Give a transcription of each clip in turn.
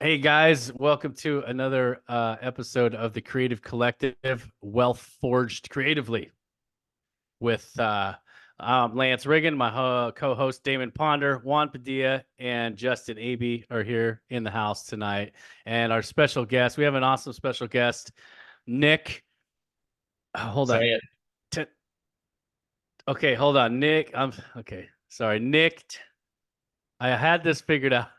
Hey guys, welcome to another episode of the Creative Collective, Wealth Forged Creatively, with Lance Riggin, my co-host Damon Ponder, Juan Padilla, and Justin Aby are here in the house tonight. And our special guest, we have an awesome special guest, Nick. Hold on. Say it. T- okay, hold on, Nick. I'm okay. Sorry, Nick. I had this figured out.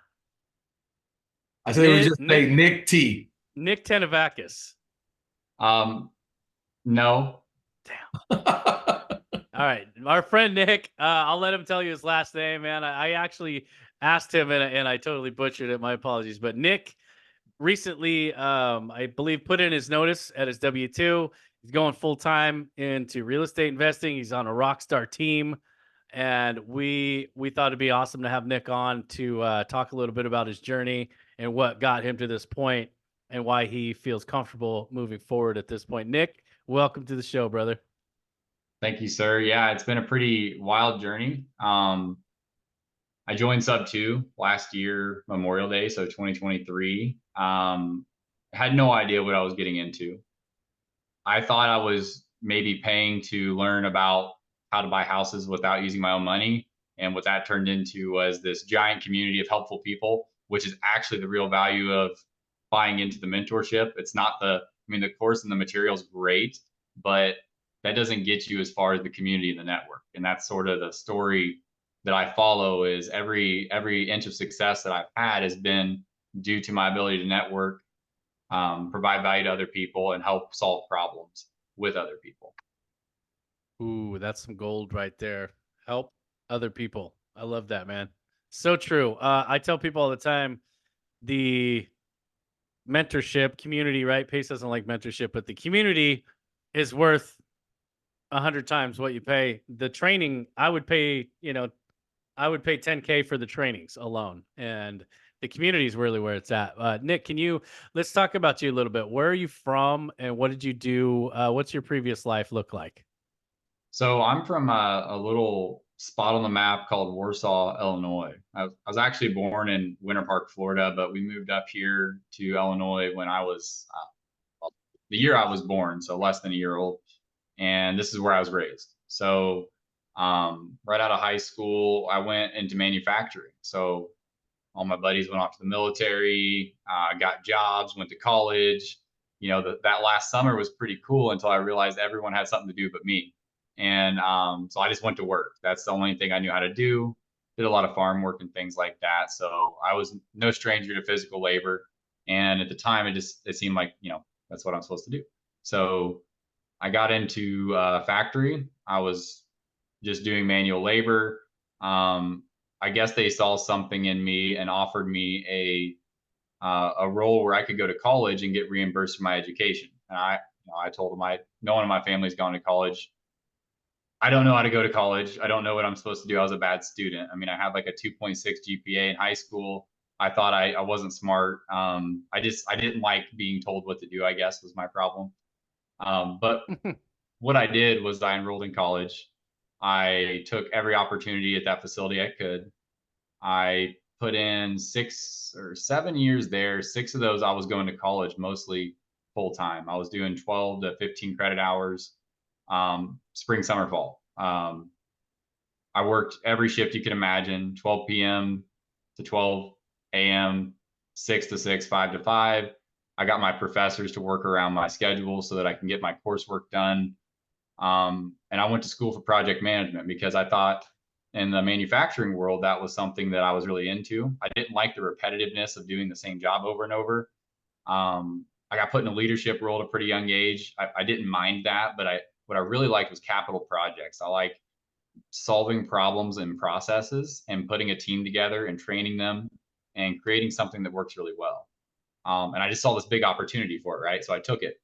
I said it was Nick, just say Nick T. Nick Tzenevrakis. Um, no. Damn. All right, our friend Nick. I'll let him tell you his last name, man. I actually asked him, and I totally butchered it. My apologies. But Nick recently, I believe, put in his notice at his W-2. He's going full time into real estate investing. He's on a rock star team, and we thought it'd be awesome to have Nick on to talk a little bit about his journey and what got him to this point, and why he feels comfortable moving forward at this point. Nick, welcome to the show, brother. Thank you, sir. Yeah, it's been a pretty wild journey. I joined Sub 2 last year, Memorial Day, so 2023. Had no idea what I was getting into. I thought I was maybe paying to learn about how to buy houses without using my own money. And what that turned into was this giant community of helpful people, which is actually the real value of buying into the mentorship. It's not the course and the material is great, but that doesn't get you as far as the community and the network. And that's sort of the story that I follow is every inch of success that I've had has been due to my ability to network, provide value to other people, and help solve problems with other people. Ooh, that's some gold right there. Help other people. I love that, man. So true. I tell people all the time the mentorship community, right? Pace doesn't like mentorship, but the community is worth 100 times what you pay. The training, I would pay 10K for the trainings alone. And the community is really where it's at. Nick, let's talk about you a little bit. Where are you from and what did you do? What's your previous life look like? So I'm from a little spot on the map called Warsaw, Illinois. I was actually born in Winter Park, Florida, but we moved up here to Illinois when I was the year I was born, so less than a year old. And this is where I was raised. So right out of high school, I went into manufacturing. So all my buddies went off to the military, got jobs, went to college. That last summer was pretty cool until I realized everyone had something to do but me. And so I just went to work. That's the only thing I knew how to do. Did a lot of farm work and things like that. So I was no stranger to physical labor. And at the time, it seemed like that's what I'm supposed to do. So I got into factory. I was just doing manual labor. I guess they saw something in me and offered me a role where I could go to college and get reimbursed for my education. And I told them no one in my family's gone to college. I don't know how to go to college. I don't know what I'm supposed to do. I was a bad student. I mean, I had like a 2.6 GPA in high school. I thought I wasn't smart. I didn't like being told what to do, I guess was my problem. But what I did was I enrolled in college. I took every opportunity at that facility I could. I put in 6 or 7 years there. 6 of those I was going to college, mostly full time. I was doing 12 to 15 credit hours, spring, summer, fall. I worked every shift you can imagine, 12 p.m. to 12 a.m., 6 to 6, 5 to 5. I got my professors to work around my schedule so that I can get my coursework done. And I went to school for project management because I thought in the manufacturing world, that was something that I was really into. I didn't like the repetitiveness of doing the same job over and over. I got put in a leadership role at a pretty young age. I didn't mind that, but what I really liked was capital projects. I like solving problems and processes and putting a team together and training them and creating something that works really well. And I just saw this big opportunity for it, right? So I took it.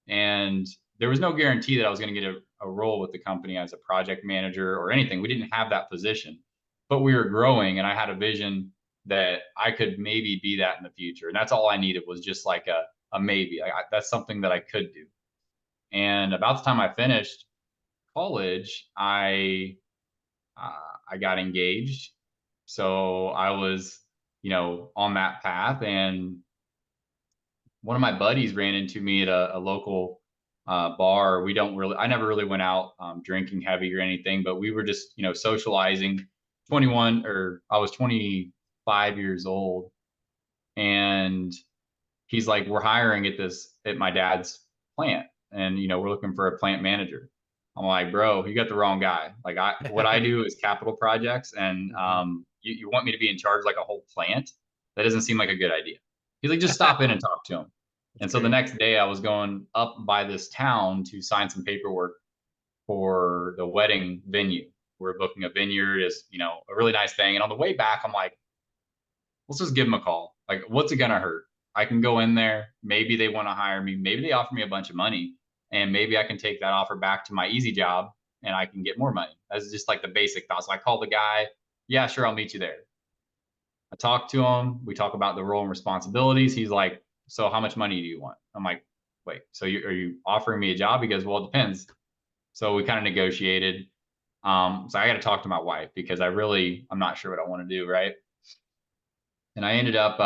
And there was no guarantee that I was going to get a role with the company as a project manager or anything. We didn't have that position, but we were growing, and I had a vision that I could maybe be that in the future. And that's all I needed was just like a maybe. That's something that I could do. And about the time I finished college, I got engaged. So I was, on that path. And one of my buddies ran into me at a local bar. I never really went out drinking heavy or anything, but we were just, socializing. 21, or I was 25 years old. And he's like, we're hiring at my dad's plant. And, we're looking for a plant manager. I'm like, bro, you got the wrong guy. Like what I do is capital projects. And Hmm. you want me to be in charge of like a whole plant? That doesn't seem like a good idea. He's like, just stop in and talk to him. That's And so the great. next day I was going up by this town to sign some paperwork for the wedding venue. We're booking a vineyard as, a really nice thing. And on the way back, I'm like, let's just give them a call. Like, what's it gonna hurt? I can go in there. Maybe they want to hire me. Maybe they offer me a bunch of money, and maybe I can take that offer back to my easy job and I can get more money. That's just like the basic thoughts. So I call the guy. Yeah, sure, I'll meet you there. I talk to him. We talk about the role and responsibilities. He's like, so how much money do you want? I'm like, wait, so are you offering me a job? He goes, well, it depends. So we kind of negotiated. So I got to talk to my wife because I'm not sure what I want to do. Right. And I ended up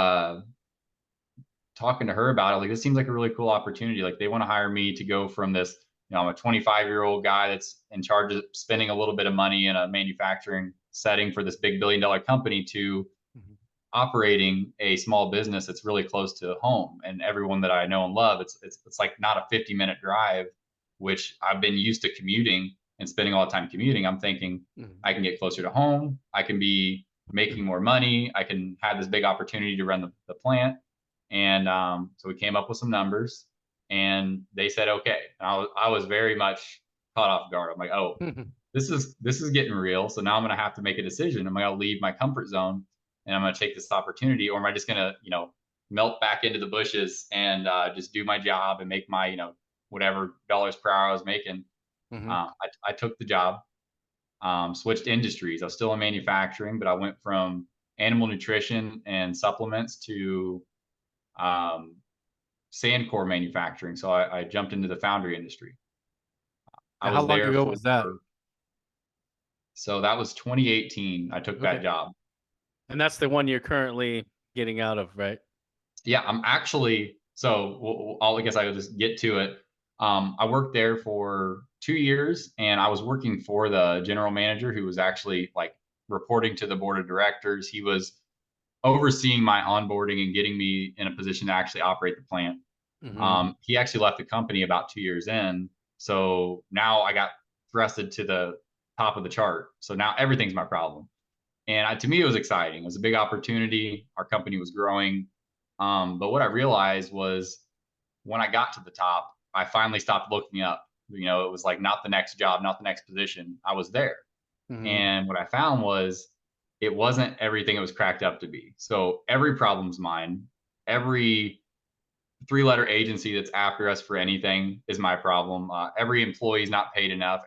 talking to her about it. Like, this seems like a really cool opportunity. Like, they want to hire me to go from this, I'm a 25-year-old guy that's in charge of spending a little bit of money in a manufacturing setting for this big billion-dollar company to Hmm. operating a small business that's really close to home. And everyone that I know and love, it's like not a 50-minute drive, which I've been used to commuting and spending all the time commuting. I'm thinking Hmm. I can get closer to home. I can be making more money. I can have this big opportunity to run the plant. And so we came up with some numbers, and they said okay. And I was very much caught off guard. I'm like, oh, this is getting real. So now I'm going to have to make a decision. Am I going to leave my comfort zone and I'm going to take this opportunity, or am I just going to, melt back into the bushes and just do my job and make my, whatever dollars per hour I was making? Hmm. I took the job, switched industries. I was still in manufacturing, but I went from animal nutrition and supplements to um, sand core manufacturing. So I jumped into the foundry industry. I Now, how was long there ago for, was that? so that was 2018. I took that Okay. job. And that's the one you're currently getting out of, right? Yeah, I'm actually, I guess I'll just get to it. I worked there for 2 years, and I was working for the general manager who was actually like reporting to the board of directors. He was overseeing my onboarding and getting me in a position to actually operate the plant. Hmm. He actually left the company about 2 years in. So now I got thrusted to the top of the chart. So now everything's my problem. And to me, it was exciting. It was a big opportunity. Our company was growing. But what I realized was when I got to the top, I finally stopped looking up. It was like not the next job, not the next position. I was there. Hmm. And what I found was it wasn't everything it was cracked up to be. So every problem's mine. Every three-letter agency that's after us for anything is my problem. Every employee is not paid enough.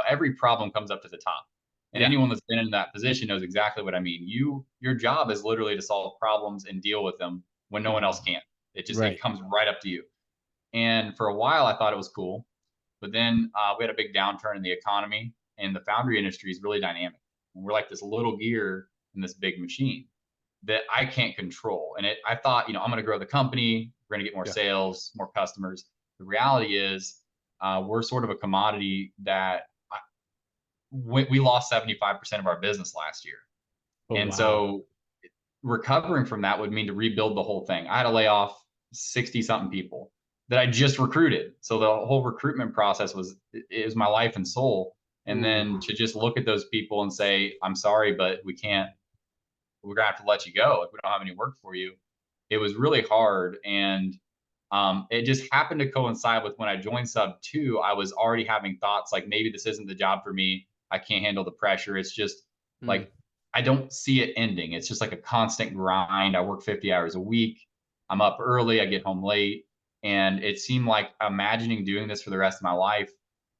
Every problem comes up to the top. And Yeah. anyone that's been in that position knows exactly what I mean. Your job is literally to solve problems and deal with them when no one else Hmm. can. It Right. comes right up to you. And for a while, I thought it was cool, but then we had a big downturn in the economy, and the foundry industry is really dynamic. And we're like this little gear in this big machine that I can't control. And I thought, I'm going to grow the company. We're going to get more Yeah. sales, more customers. The reality is, we're sort of a commodity that we lost 75% of our business last year. Oh, And wow. so recovering from that would mean to rebuild the whole thing. I had to lay off 60 something people that I just recruited. So the whole recruitment process is my life and soul. And Ooh. then to just look at those people and say, I'm sorry, but we're gonna have to let you go. Like, we don't have any work for you. It was really hard. And it just happened to coincide with when I joined Sub 2. I was already having thoughts like maybe this isn't the job for me. I can't handle the pressure. It's just Mm. like I don't see it ending. It's just like a constant grind. I work 50 hours a week. I'm up early. I get home late. And it seemed like imagining doing this for the rest of my life,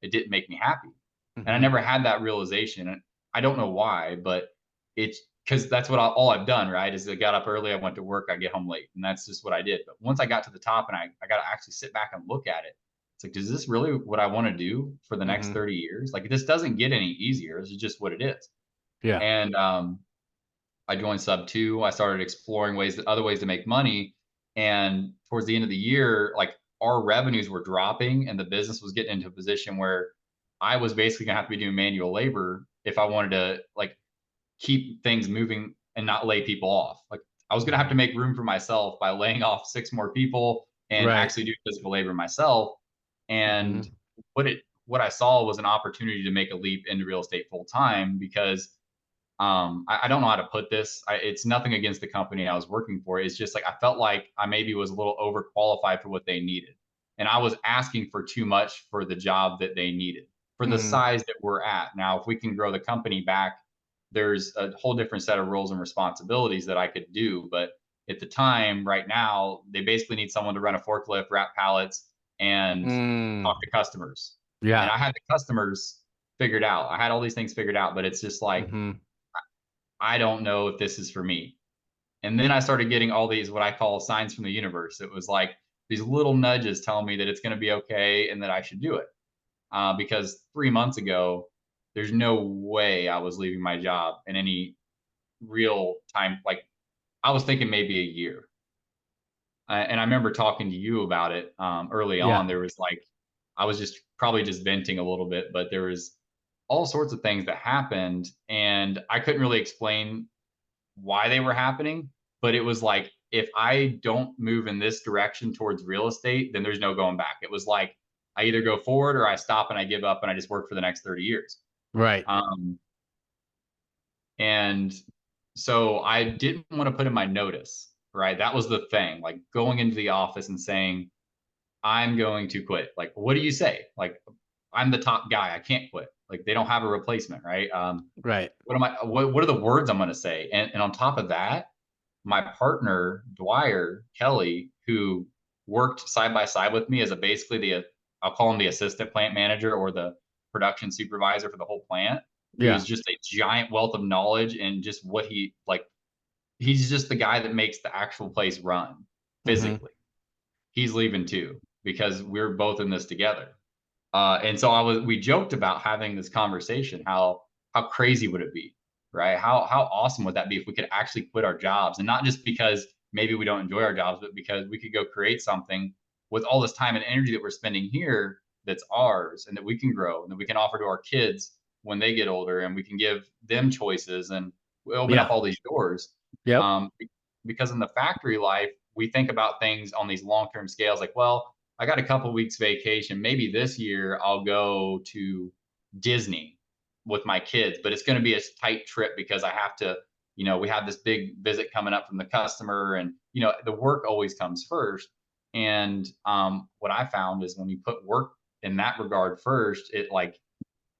it didn't make me happy. And I Hmm. never had that realization. And I don't know why, but it's because that's all I've done, right? Is I got up early, I went to work, I get home late, and that's just what I did. But once I got to the top and I got to actually sit back and look at it, it's like, is this really what I want to do for the next Hmm. 30 years? Like, this doesn't get any easier. This is just what it is. Yeah. And I joined sub two. I started exploring other ways to make money. And towards the end of the year, like our revenues were dropping and the business was getting into a position where I was basically gonna have to be doing manual labor if I wanted to like keep things moving and not lay people off. Like I was gonna have to make room for myself by laying off six more people and Right. actually do physical labor myself. And Mhm. what I saw was an opportunity to make a leap into real estate full time because I don't know how to put this. It's nothing against the company I was working for. It's just like I felt like I maybe was a little overqualified for what they needed. And I was asking for too much for the job that they needed for the Mhm. size that we're at. Now, if we can grow the company back, there's a whole different set of roles and responsibilities that I could do. But at the time, right now, they basically need someone to run a forklift, wrap pallets, and Mm. talk to customers. And Yeah. I had the customers figured out. I had all these things figured out, but it's just like, Mhm. I don't know if this is for me. And then I started getting all these what I call signs from the universe. It was like these little nudges telling me that it's going to be okay and that I should do it. Because 3 months ago, there's no way I was leaving my job in any real time. Like I was thinking maybe a year. And I remember talking to you about it early Yeah. on. There was like, I was just probably just venting a little bit, but there was all sorts of things that happened. And I couldn't really explain why they were happening, but it was like if I don't move in this direction towards real estate, then there's no going back. It was like I either go forward or I stop and I give up and I just work for the next 30 years. Right. Um, and so I didn't want to put in my notice, right? That was the thing, like going into the office and saying, I'm going to quit. Like, what do you say? Like, I'm the top guy. I can't quit. Like, they don't have a replacement, right? Right. What are the words I'm going to say? And on top of that, my partner Dwyer Kelly, who worked side by side with me as a basically the I'll call him the assistant plant manager or the production supervisor for the whole plant, Yeah. who's just a giant wealth of knowledge and just what he like. He's just the guy that makes the actual place run Mhm. physically. He's leaving too because we're both in this together. And so we joked about having this conversation. How crazy would it be, right? How awesome would that be if we could actually quit our jobs and not just because maybe we don't enjoy our jobs, but because we could go create something with all this time and energy that we're spending here that's ours and that we can grow and that we can offer to our kids when they get older and we can give them choices and we open up Yeah. all these doors. Yep. Um, because in the factory life, we think about things on these long term scales like, well, I got a couple weeks vacation. Maybe this year I'll go to Disney with my kids, but it's going to be a tight trip because I have to, we have this big visit coming up from the customer and, the work always comes first. And what I found is when you put work in that regard first, it like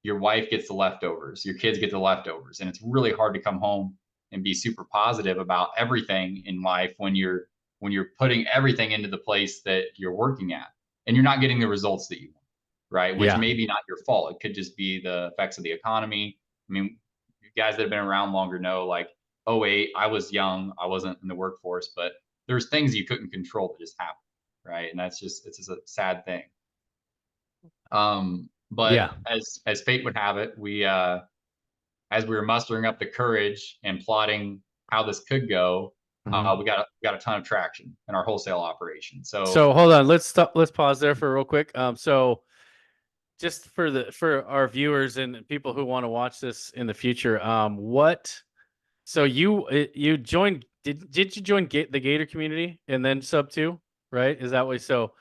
your wife gets the leftovers, your kids get the leftovers. And it's really hard to come home and be super positive about everything in life when you're putting everything into the place that you're working at and you're not getting the results that you want, right? Which Yeah. may be not your fault. It could just be the effects of the economy. I mean, you guys that have been around longer know like, oh wait, I was young, I wasn't in the workforce, but there's things you couldn't control that just happened, right? And it's just a sad thing. But Yeah. as fate would have it, as we were mustering up the courage and plotting how this could go, Mhm. we got a ton of traction in our wholesale operation. So So hold on. Let's stop. Let's pause there for real quick. So just for our viewers and people who want to watch this in the future, what? So you joined? Did you join the Gator community and then sub two? Right? Is that way? So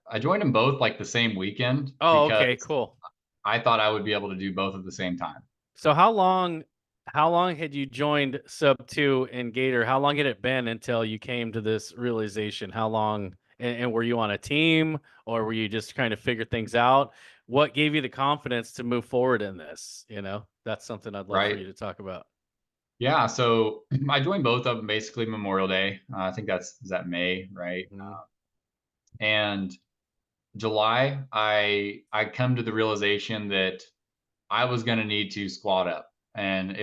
I joined them both like the same weekend oh, okay, because cool. I thought I would be able to do both at the same time. So how long had you joined Sub 2 and Gator? How long had it been until you came to this realization? How long and were you on a team or were you just trying to figure things out? What gave you the confidence to move forward in this? That's something I'd love for Right? you to talk about. Yeah. So I joined both of them basically Memorial Day. I think is that May, right? Mhm. And July, I come to the realization that I was going to need to squat up. And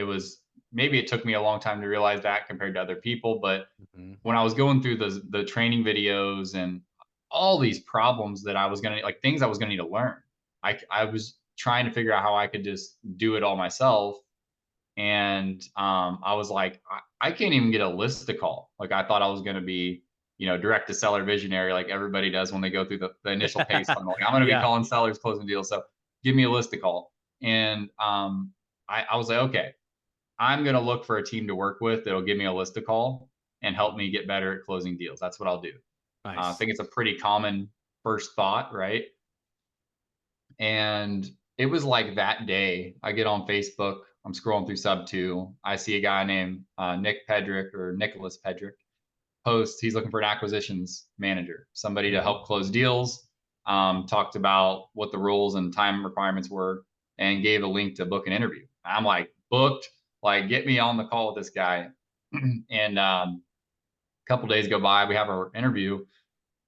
maybe it took me a long time to realize that compared to other people. But Mhm. when I was going through the training videos and all these problems that I was going to like things I was going to need to learn, I was trying to figure out how I could just do it all myself. And I was like, I can't even get a list to call. Like I thought I was going to be, direct to seller visionary, like everybody does when they go through the initial pace funnel. Like I'm going to be Yeah. calling sellers, closing deals. So give me a list to call. And I was like, okay, I'm going to look for a team to work with that'll give me a list to call and help me get better at closing deals. That's what I'll do. I Nice. think it's a pretty common first thought, right? And it was like that day, I get on Facebook, I'm scrolling through sub two. I see a guy named Nick Pedrick or Nicholas Pedrick post. He's looking for an acquisitions manager, somebody to Mhm. help close deals. Talked about what the rules and time requirements were and gave a link to book an interview. I'm like, booked, like, get me on the call with this guy. And a couple days go by, we have our interview,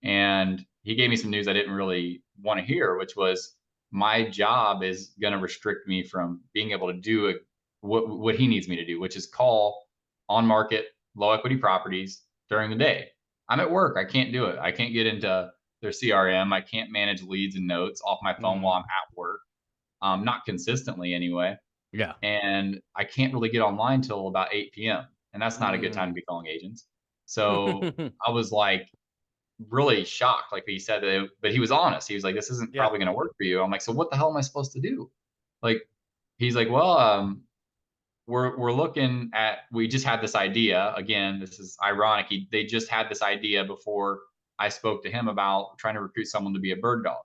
and he gave me some news I didn't really want to hear, which was my job is going to restrict me from being able to do what he needs me to do, which is call on market low equity properties during the day. I'm at work. I can't do it. I can't get into their CRM. I can't manage leads and notes off my phone Mhm. while I'm at work, not consistently anyway. Yeah. And I can't really get online till about 8 p.m. And that's not a good time to Mm. be calling agents. So I was like, really shocked. Like he said that, but he was honest. He was like, "This isn't Yeah. probably going to work for you." I'm like, "So what the hell am I supposed to do?" Like, he's like, "Well, we're looking at. We just had this idea. Again, this is ironic. They just had this idea before I spoke to him about trying to recruit someone to be a bird dog.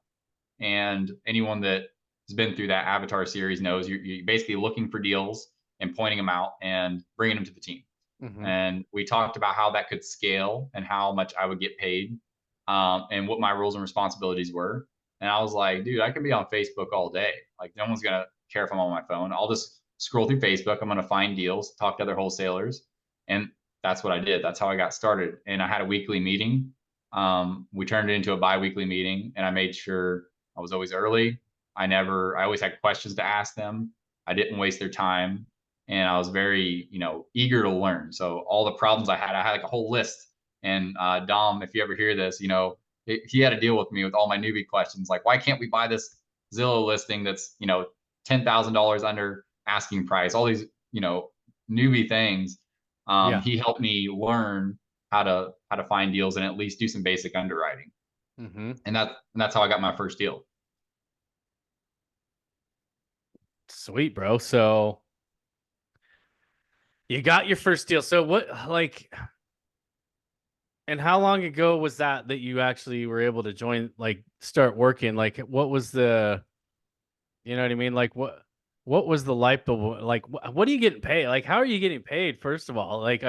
And anyone that has been through that Avatar series knows you're basically looking for deals and pointing them out and bringing them to the team. Mhm. And we talked about how that could scale and how much I would get paid, and what my roles and responsibilities were. And I was like, dude, I can be on Facebook all day. Like, no one's gonna care if I'm on my phone. I'll just scroll through Facebook. I'm gonna find deals, talk to other wholesalers, and that's what I did. That's how I got started. And I had a weekly meeting. We turned it into a bi-weekly meeting, and I made sure I was always early. I always had questions to ask them. I didn't waste their time, and I was very, eager to learn. So all the problems I had like a whole list. And Dom, if you ever hear this, he had to deal with me with all my newbie questions, like why can't we buy this Zillow listing that's $10,000 under asking price? All these newbie things. Yeah. He helped me learn how to find deals and at least do some basic underwriting, Mhm. and that's how I got my first deal. Sweet, bro. So you got your first deal. So what, like, and how long ago was that you actually were able to join, like, start working? Like, what was the, you know what I mean? Like, what was the light bulb? Like, what are you getting paid? Like, how are you getting paid? First of all, like,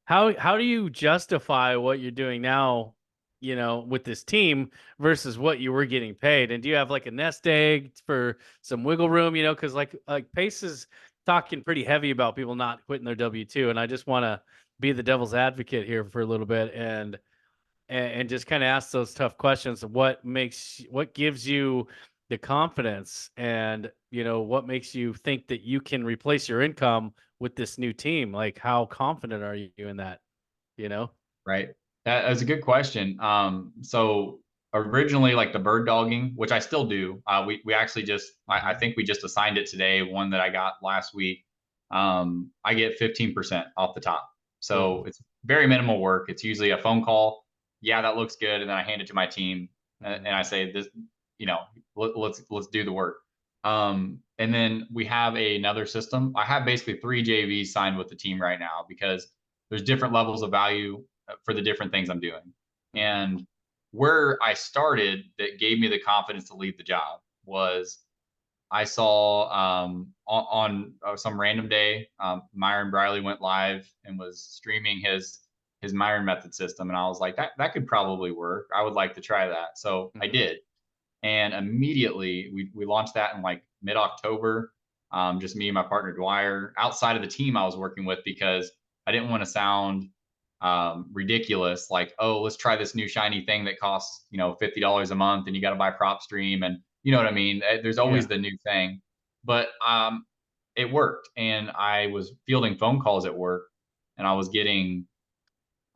how do you justify what you're doing now? With this team versus what you were getting paid, and do you have like a nest egg for some wiggle room? Because like Pace is talking pretty heavy about people not quitting their W-2, and I just want to be the devil's advocate here for a little bit and just kind of ask those tough questions of what gives you the confidence and what makes you think that you can replace your income with this new team. Like, how confident are you in that? you know Right. That's a good question. So originally, like the bird dogging, which I still do, we actually just, I hmm think we just assigned it today. One that I got last week. I get 15% off the top, Cool. so it's very minimal work. It's usually a phone call. Yeah, that looks good, and then I hand it to my team, and I say this, you know, let's do the work. And then we have another system. I have basically three JVs signed with the team right now because there's different levels of value for the different things I'm doing. hmm And where I started that gave me the confidence to leave the job was I saw on some random day, Myron Briley went live and was streaming his Myron method system, and I was like, that could probably work. I would like to try that, so I hmm did, and immediately we launched that in like mid October. Just me and my partner Dwyer, outside of the team I was working with, because I didn't want to sound ridiculous. Like, oh, let's try this new shiny thing that costs $50 a month, and you got to buy prop stream, and you know what I mean. There's always Yeah. the new thing, but it worked, and I was fielding phone calls at work, and I was getting,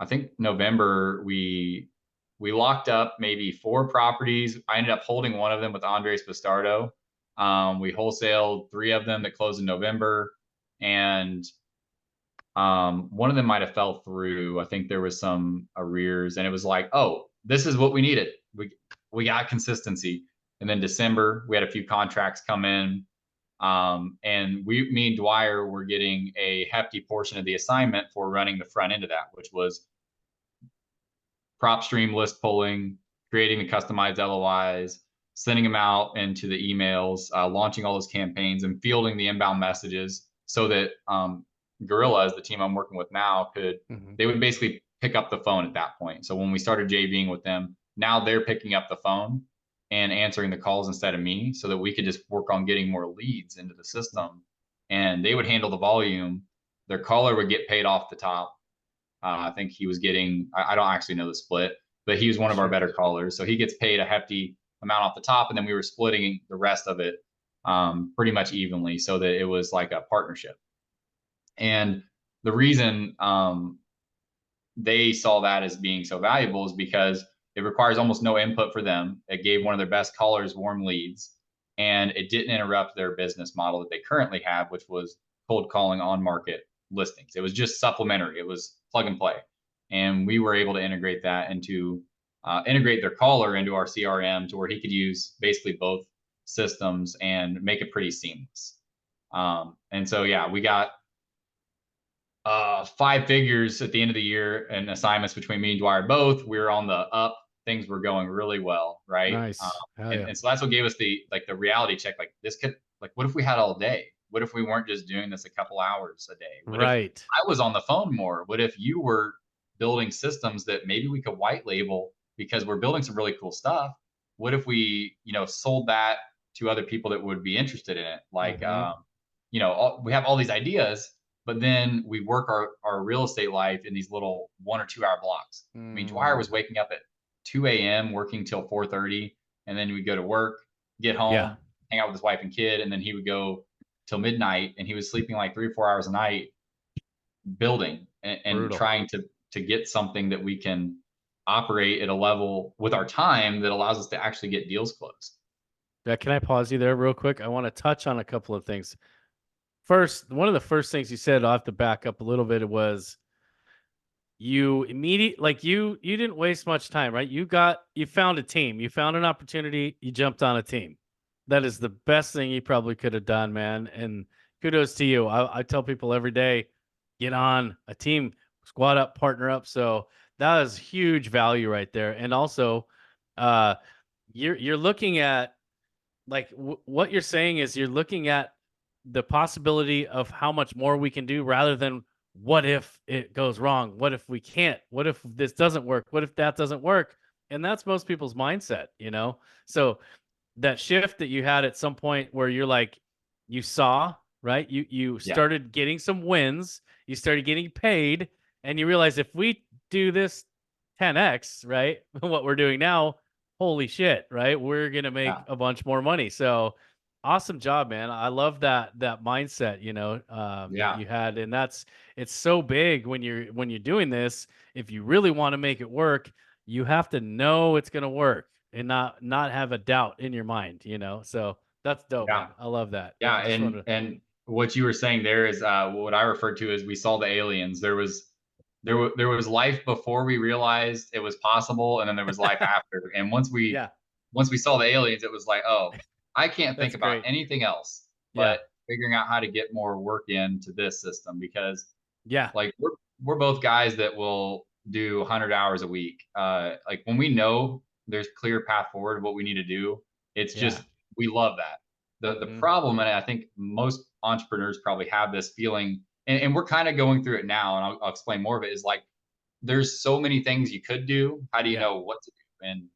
I think November we locked up maybe four properties. I ended up holding one of them with Andres Bastardo. We wholesaled three of them that closed in November. and one of them might have fell through. I think there was some arrears, and it was like, oh, this is what we needed. We got consistency. And then December, we had a few contracts come in, and me and Dwyer were getting a hefty portion of the assignment for running the front end of that, which was prop stream list pulling, creating the customized LOIs, sending them out into the emails, launching all those campaigns, and fielding the inbound messages so that Gorilla, as the team I'm working with now, Mhm. they would basically pick up the phone at that point. So when we started JVing with them, now they're picking up the phone and answering the calls instead of me, so that we could just work on getting more leads into the Mhm. system. And they would handle the volume. Their caller would get paid off the top. I think he was getting, I don't actually know the split, but he was one of our Sure. better callers. So he gets paid a hefty amount off the top. And then we were splitting the rest of it pretty much evenly so that it was like a partnership. And the reason they saw that as being so valuable is because it requires almost no input for them. It gave one of their best callers warm leads, and it didn't interrupt their business model that they currently have, which was cold calling on market listings. It was just supplementary. It was plug and play, and we were able to integrate that into integrate their caller into our CRM to where he could use basically both systems and make it pretty seamless. And so yeah, we got five figures at the end of the year and assignments between me and Dwyer both. We were on the up. Things were going really well, right? Nice. Hell And, yeah. and so that's what gave us the reality check. Like this could like what if we had all day? What if we weren't just doing this a couple hours a day? What if Right. I was on the phone more? What if you were building systems that maybe we could white label because we're building some really cool stuff? What if we, sold that to other people that would be interested in it? Like, Mhm. we have all these ideas, but then we work our real estate life in these little 1 or 2 hour blocks. I mean, Dwyer was Mm. waking up at 2 a.m., working till 4:30, and then we'd go to work, get Yeah. home, hang out with his wife and kid, and then he would go till midnight, and he was sleeping like 3 or 4 hours a night, building and Brutal. trying to get something that we can operate at a level with our time that allows us to actually get deals closed. Yeah, can I pause you there real quick? I wanna touch on a couple of things. First, one of the first things you said, I'll have to back up a little bit, was you didn't waste much time, right? You found a team, you found an opportunity, you jumped on a team. That is the best thing you probably could have done, man. And kudos to you. I tell people every day, get on a team, squad up, partner up. So that is huge value right there. And also, uh, you're looking at, like, what you're saying is you're looking at the possibility of how much more we can do, rather than what if it goes wrong, what if we can't, what if this doesn't work, what if that doesn't work. And that's most people's mindset. So that shift that you had at some point where you're like, you saw, right, you Yeah, started getting some wins, you started getting paid, and you realize, if we do this 10x, right, what we're doing now, holy shit, right, we're gonna make yeah, a bunch more money. So awesome job, man. I love that mindset, that yeah, you had. And it's so big when you're doing this. If you really want to make it work, you have to know it's going to work and not have a doubt in your mind. So that's dope, yeah. man. I love that. Yeah, I just and wanted to. and what you were saying there is what I referred to as we saw the aliens. There was life before we realized it was possible, and then there was life after. And Yeah, once we saw the aliens, it was like, oh, I can't think that's about great. anything else Yeah, but figuring out how to get more work into this system because yeah, like we're both guys that will do 100 hours a week. Like when we know there's clear path forward of what we need to do, it's yeah. just we love that. The Hmm. problem, and I think most entrepreneurs probably have this feeling, and we're kind of going through it now, and I'll explain more of it. Is like there's so many things you could do. How do you Yeah, know what to do? And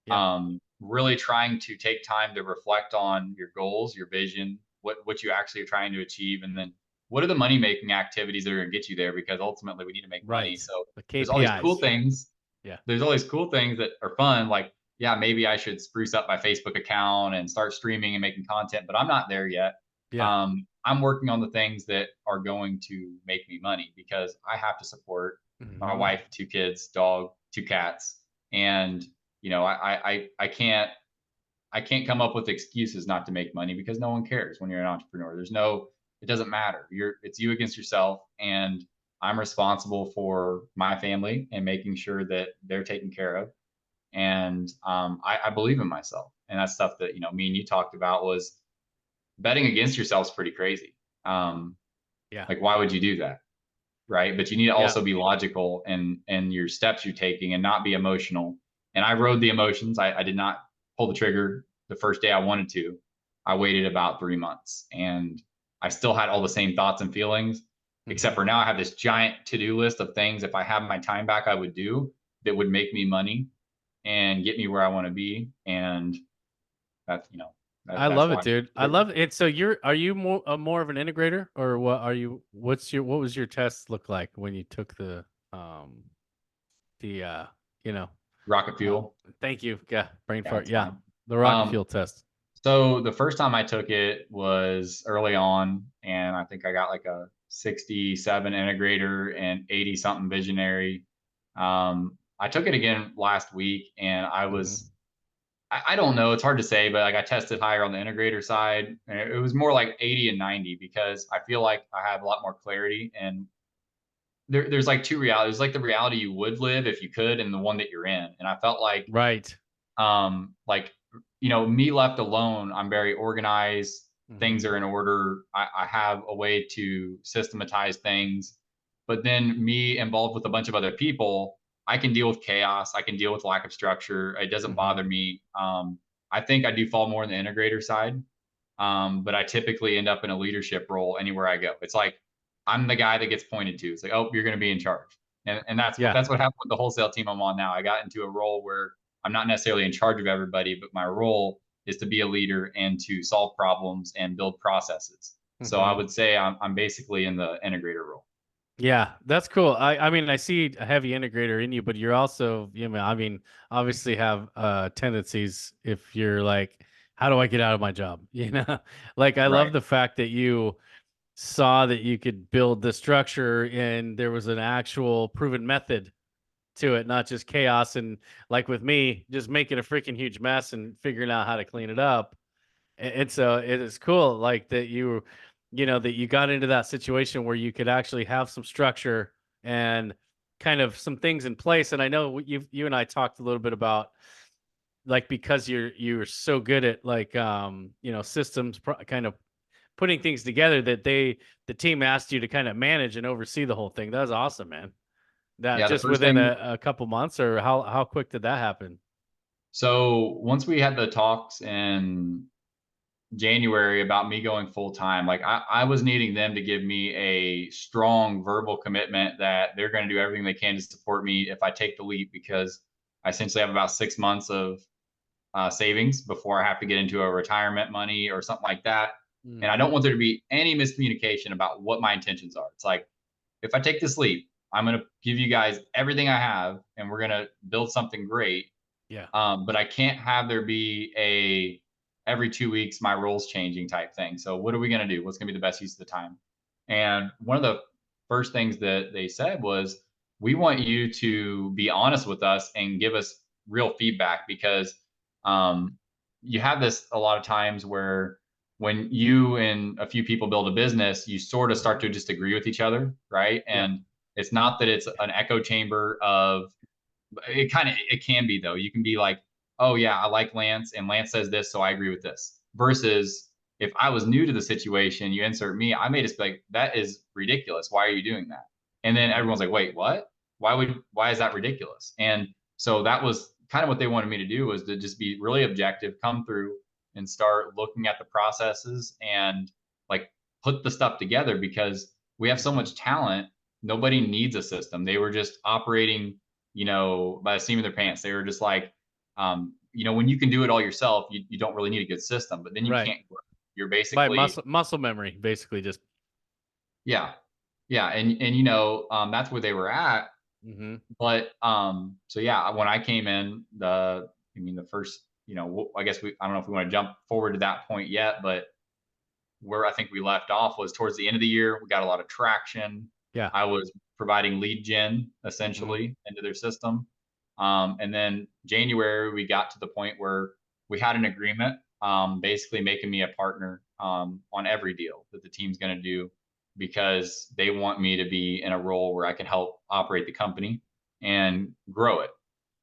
yeah. really trying to take time to reflect on your goals, your vision, what you actually are trying to achieve, and then what are the money making activities that are going to get you there? Because ultimately, we need to make money. Right. So The there's all these cool KPIs. things. Yeah, There's all these cool things that are fun. Like, yeah, maybe I should spruce up my Facebook account and start streaming and making content, but I'm not there yet. yeah. I'm working on the things that are going to make me money because I have to support my Hmm. wife, two kids, dog, two cats, and I can't come up with excuses not to make money because no one cares when you're an entrepreneur. There's no it doesn't matter. It's you against yourself, and I'm responsible for my family and making sure that they're taken care of. And I believe in myself, and that's stuff that me and you talked about was betting against yourself is pretty crazy. Um, Yeah. like, why would you do that? Right? But you need to Yeah. also be logical in your steps you're taking and not be emotional. And I rode the emotions. I did not pull the trigger the first day I wanted to. I waited about 3 months, and I still had all the same thoughts and feelings, except Hmm. for now I have this giant to-do list of things if I have my time back I would do that would make me money and get me where I want to be. And that's I that's love why it, I'm dude. I here. love it. So are you more of an integrator, or what are you? What was your test look like when you took um the you know Rocket uh fuel. thank you. Yeah, brain Yeah, fart. it's Yeah, fine. the rocket Um, fuel test. So the first time I took it was early on, and I think I got like a 67 integrator and 80 something visionary. I took it again last week, and Hmm. I don't know, it's hard to say, but like I tested higher on the integrator side, and it was more like 80 and 90 because I feel like I have a lot more clarity. And there's like two realities, like the reality you would live if you could, and the one that you're in. And I felt Right. like me left alone, I'm very organized, Hmm. things are in order, I have a way to systematize things. But then me involved with a bunch of other people, I can deal with chaos, I can deal with lack of structure, it doesn't Hmm. bother me. I think I do fall more in the integrator side, but I typically end up in a leadership role anywhere I go. It's like I'm the guy that gets pointed to. It's like, oh, you're going to be in charge, and that's Yeah. that's what happened with the wholesale team I'm on now. I got into a role where I'm not necessarily in charge of everybody, but my role is to be a leader and to solve problems and build processes. So I Hmm. would say I'm basically in the integrator role. Yeah, that's cool. I mean, I see a heavy integrator in you, but you're also, I mean, obviously have tendencies if you're like, how do I get out of my job? Like I love Right. the fact that you saw that you could build the structure and there was an actual proven method to it, not just chaos and like with me, just making a freaking huge mess and figuring out how to clean it up. And so it is cool, like that that you got into that situation where you could actually have some structure and kind of some things in place. And I know you and I talked a little bit about like because you're so good at like systems, kind of putting things together that the team asked you to kind of manage and oversee the whole thing. That was awesome, man. That Yeah. The just first within thing. a couple months, or how quick did that happen? So once we had the talks in January about me going full time, like I was needing them to give me a strong verbal commitment that they're going to do everything they can to support me if I take the leap, because I essentially have about 6 months of savings before I have to get into a retirement money or something like that. And I Hmm. don't want there to be any miscommunication about what my intentions are. It's like, if I take this leap, I'm going to give you guys everything I have, and we're going to build something great. Yeah. But I can't have there be a every 2 weeks my role's changing type thing. So what are we going to do? What's going to be the best use of the time? And one of the first things that they said was, we want you to be honest with us and give us real feedback, because um, you have this a lot of times where when you and a few people build a business, you sort of start to just agree with each other, right? Yeah. And it's not that it's an echo chamber of, it can be though. You can be like, oh yeah, I like Lance, and Lance says this, so I agree with this. Versus if I was new to the situation, you insert me, I may just be like, that is ridiculous. Why are you doing that? And then Hmm. everyone's like, wait, what? Why is that ridiculous? And so that was kind of what they wanted me to do, was to just be really objective, come through and start looking at the processes and like put the stuff together, because we have so Hmm. much talent. Nobody needs a system. They were just operating, by the seam of their pants. They were just like, when you can do it all yourself, you don't really need a good system, but then you Right. can't grow. You're By basically, muscle memory, basically just. yeah, yeah. And, that's where they were at. Hmm. But, so yeah, when I came in, the first, I guess I don't know if we want to jump forward to that point yet, but where I think we left off was towards the end of the year. We got a lot of traction. Yeah. I was providing lead gen Hmm. essentially into their system. And then January, we got to the point where we had an agreement, basically making me a partner on every deal that the team's going to do because they want me to be in a role where I can help operate the company and grow it.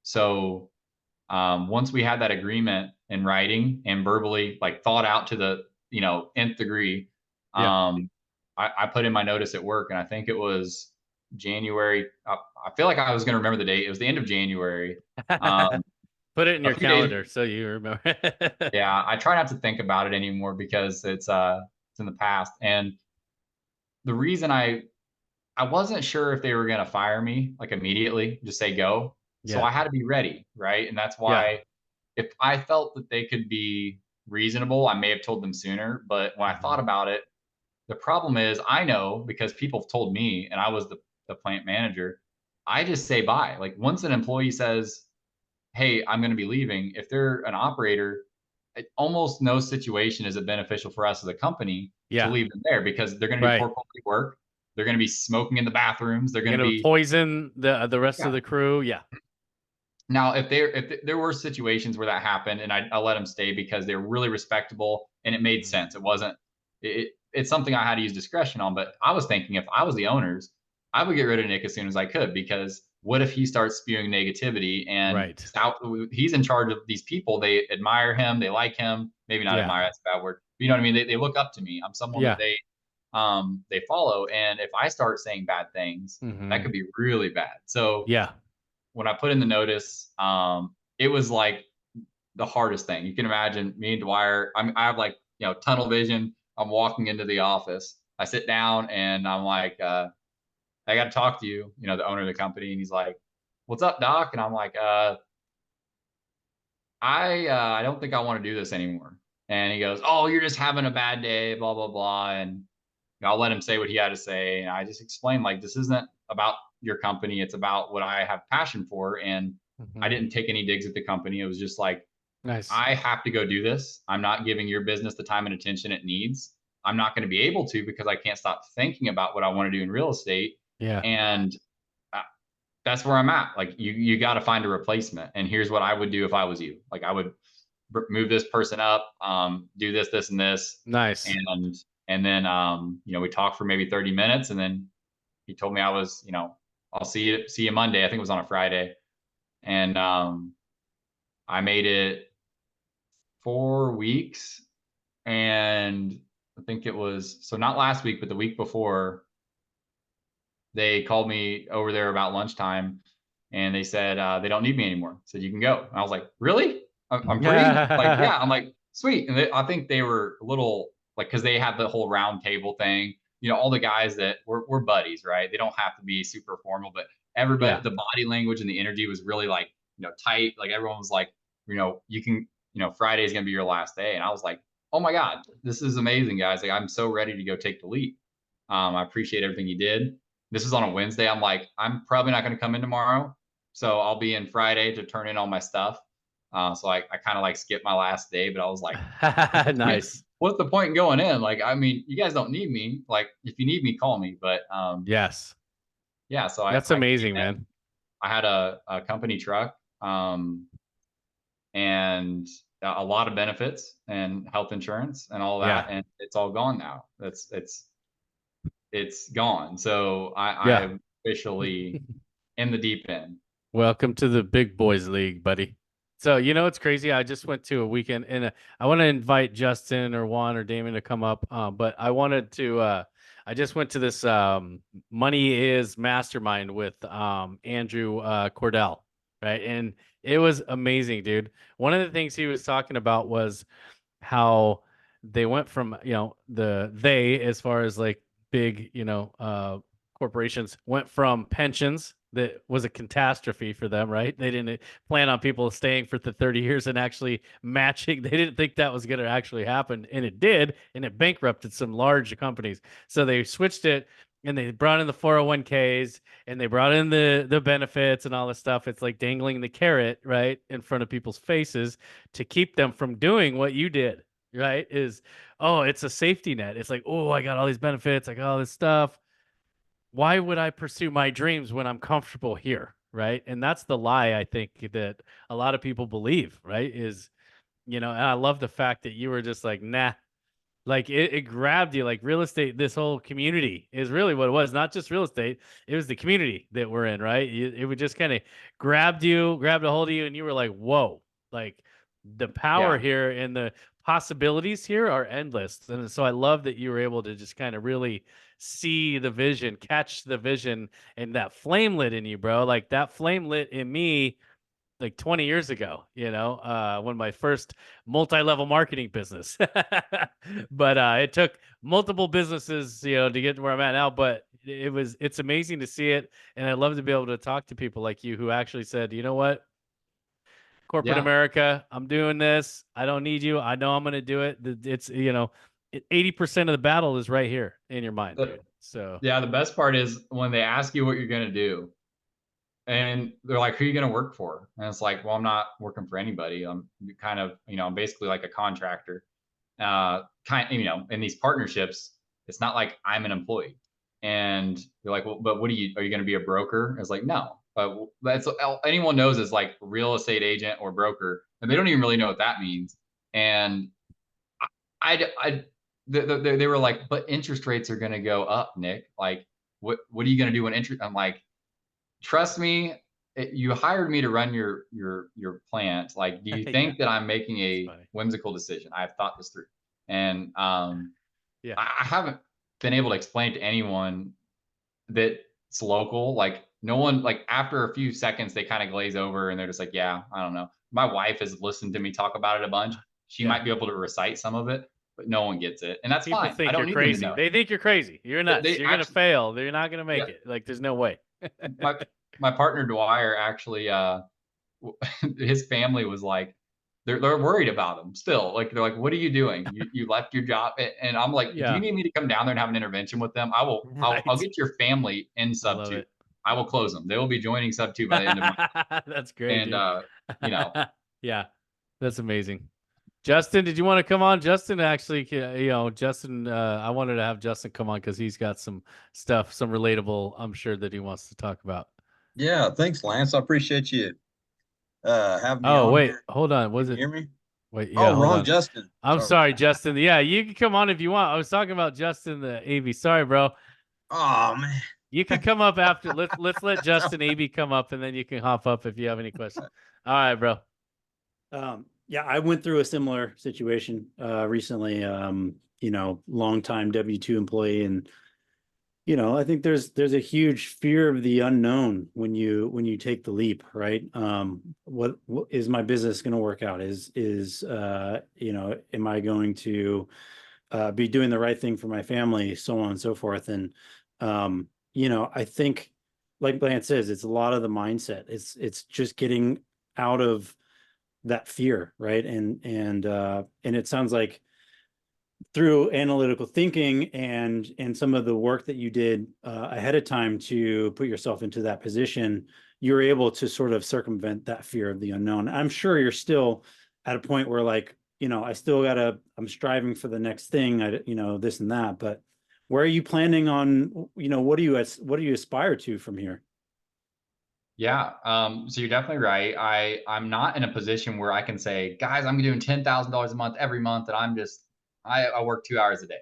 So once we had that agreement in writing and verbally, like thought out to the nth degree, Yeah. I put in my notice at work, and I think it was January. I feel like I was going to remember the date. It was the end of January. Um, Put it in a your few days. calendar so you remember. Yeah, I try not to think about it anymore because it's in the past. And the reason I wasn't sure if they were going to fire me like immediately, just say go. So Yeah. I had to be ready, right? And that's Yeah. why if I felt that they could be reasonable, I may have told them sooner. But when I thought Mhm. about it, the problem is I know because people have told me, and I was the plant manager, I just say bye. Like once an employee says, hey, I'm going to be leaving, if they're an operator, almost no situation is it beneficial for us as a company to Yeah. leave them there because they're going to do Right. poor quality work. They're going to be smoking in the bathrooms. They're going You're to gonna be, poison the rest of yeah. the crew. Yeah. Now, if there were situations where that happened, and I let them stay because they were really respectable and it made Mhm. sense. It wasn't. It's something I had to use discretion on. But I was thinking if I was the owners, I would get rid of Nick as soon as I could because what if he starts spewing negativity and Right. he's in charge of these people? They admire him, they like him. Maybe not Yeah. admire. That's a bad word. But you know what I mean? They look up to me. I'm someone that Yeah. they follow, and if I start saying bad things, that Hmm. could be really bad. So Yeah. when I put in the notice, it was like the hardest thing. You can imagine me and Dwyer. I have like tunnel vision. I'm walking into the office. I sit down and I'm like, I got to talk to you. The owner of the company, and he's like, "What's up, Doc?" And I'm like, I don't think I want to do this anymore. And he goes, "Oh, you're just having a bad day, blah blah blah." And I'll let him say what he had to say. And I just explained, like, this isn't about your company. It's about what I have passion for. And I Hmm. didn't take any digs at the company. It was just like, Nice. I have to go do this. I'm not giving your business the time and attention it needs. I'm not going to be able to because I can't stop thinking about what I want to do in real estate. Yeah. And uh, that's where I'm at. Like, you got to find a replacement. And here's what I would do if I was you. Like, I would move this person up, do this, this, and this, Nice. and then we talked for maybe 30 minutes, and then he told me I was, I'll see you Monday. I think it was on a Friday, and I made it 4 weeks, and I think it was so not last week, but the week before they called me over there about lunchtime and they said they don't need me anymore. Said you can go. And I was like, really? I'm free? Like, yeah. I'm like, sweet. And I think they were a little like because they had the whole round table thing. All the guys that were buddies, right? They don't have to be super formal, but everybody, Yeah. the body language and the energy was really like tight. Like everyone was like, you can, Friday is gonna be your last day. And I was like, oh my god, this is amazing, guys. Like I'm so ready to go take the leap. I appreciate everything you did. This is on a Wednesday. I'm like, I'm probably not going to come in tomorrow. So I'll be in Friday to turn in all my stuff. So I kind of like skipped my last day, but I was like, what's the point? Nice. What's the point in going in? Like, I mean, you guys don't need me. Like, if you need me, call me. But Yes. yeah, so That's I came amazing, in. man. I had a company truck and a lot of benefits and health insurance and all that, Yeah. and it's all gone now. It's gone. So Yeah. I'm officially in the deep end. Welcome to the big boys league, buddy. So, it's crazy. I just went to a weekend and I want to invite Justin or Juan or Damon to come up. But I just went to this Money is Mastermind with Andrew Cordell, right? And it was amazing, dude. One of the things he was talking about was how they went from they as far as like big corporations went from pensions that was a catastrophe for them, right? They didn't plan on people staying for the 30 years and actually matching. They didn't think that was going to actually happen, and it did, and it bankrupted some large companies. So they switched it, and they brought in the 401ks, and they brought in the benefits and all this stuff. It's like dangling the carrot right in front of people's faces to keep them from doing what you did, right? Oh, it's a safety net. It's like, oh, I got all these benefits, I got all this stuff. Why would I pursue my dreams when I'm comfortable here? Right. And that's the lie I think that a lot of people believe, right? And I love the fact that you were just like, nah, Like it grabbed you. Like real estate, this whole community is really what it was. Not just real estate; it was the community that we're in, right? It would just kind of grabbed a hold of you, and you were like, "Whoa!" Like the power Yeah. here and the possibilities here are endless. And so I love that you were able to just kind of really see the vision, catch the vision, and that flame lit in you, bro. Like that flame lit in me like 20 years ago, when my first multi-level marketing business. But it took multiple businesses, to get to where I'm at now. But it's amazing to see it. And I love to be able to talk to people like you who actually said, you know what? Corporate Yeah. America, I'm doing this. I don't need you. I know I'm going to do it. It's, 80% of the battle is right here in your mind, The, dude. So yeah. The best part is when they ask you what you're going to do, and they're like, "Who are you going to work for?" And it's like, "Well, I'm not working for anybody. I'm kind of, I'm basically like a contractor." In these partnerships, it's not like I'm an employee. And they're like, "Well, but are you going to be a broker?" It's like, no. But that's anyone knows is like real estate agent or broker, and they don't even really know what that means. And I they were like, "But interest rates are going to go up, Nick. Like, what are you going to do when interest?" I'm like, trust me, you hired me to run your plant. Like, do you yeah, think that I'm making it's a funny. whimsical decision? I've thought this through, and Yeah. I haven't been able to explain to anyone that it's local. Like, no one, like, after a few seconds, they kind of glaze over and they're just like, yeah, I don't know. My wife has listened to me talk about it a bunch. She Yeah. might be able to recite some of it, but no one gets it, and that's People fine. I think don't you're need them to crazy. know. They think you're crazy. You're nuts. They You're gonna actually, fail. You're not gonna yeah. make it. Like there's no way. My my partner Dwyer actually his family was like, they're worried about him still. Like, they're like, "What are you doing? You left your job?" And I'm like, "Do you Yeah. need me to come down there and have an intervention with them? I'll Right. get your family in I sub love two. it. I will close them. They will be joining sub two by the end of my." That's great, And dude. you know, Yeah. That's amazing. Justin, did you want to come on? Justin actually, Justin, I wanted to have Justin come on because he's got some stuff, some relatable, I'm sure that he wants to talk about. Yeah, thanks, Lance. I appreciate you having me Oh, on wait, here. hold on. Can Was you it? hear me? Wait, yeah, Oh, hold wrong on. Justin. I'm Sorry. sorry, Justin. Yeah, you can come on if you want. I was talking about Justin the AV. Sorry, bro. Oh man. You can come up after. Let's let Justin AB come up, and then you can hop up if you have any questions. All right, bro. Yeah, I went through a similar situation recently. Long-time W-2 employee, and I think there's a huge fear of the unknown when you take the leap, right? What is my business going to work out? Am I going to be doing the right thing for my family, so on and so forth? And I think, like Lance says, it's a lot of the mindset. It's just getting out of that fear, right? And it sounds like through analytical thinking and some of the work that you did ahead of time to put yourself into that position, you're able to sort of circumvent that fear of the unknown. I'm sure you're still at a point where, like, I'm striving for the next thing, this and that. But where are you planning on, what do you aspire to from here? yeah. So you're definitely right. I'm not in a position where I can say, guys, I'm doing $10,000 a month every month, and I work 2 hours a day.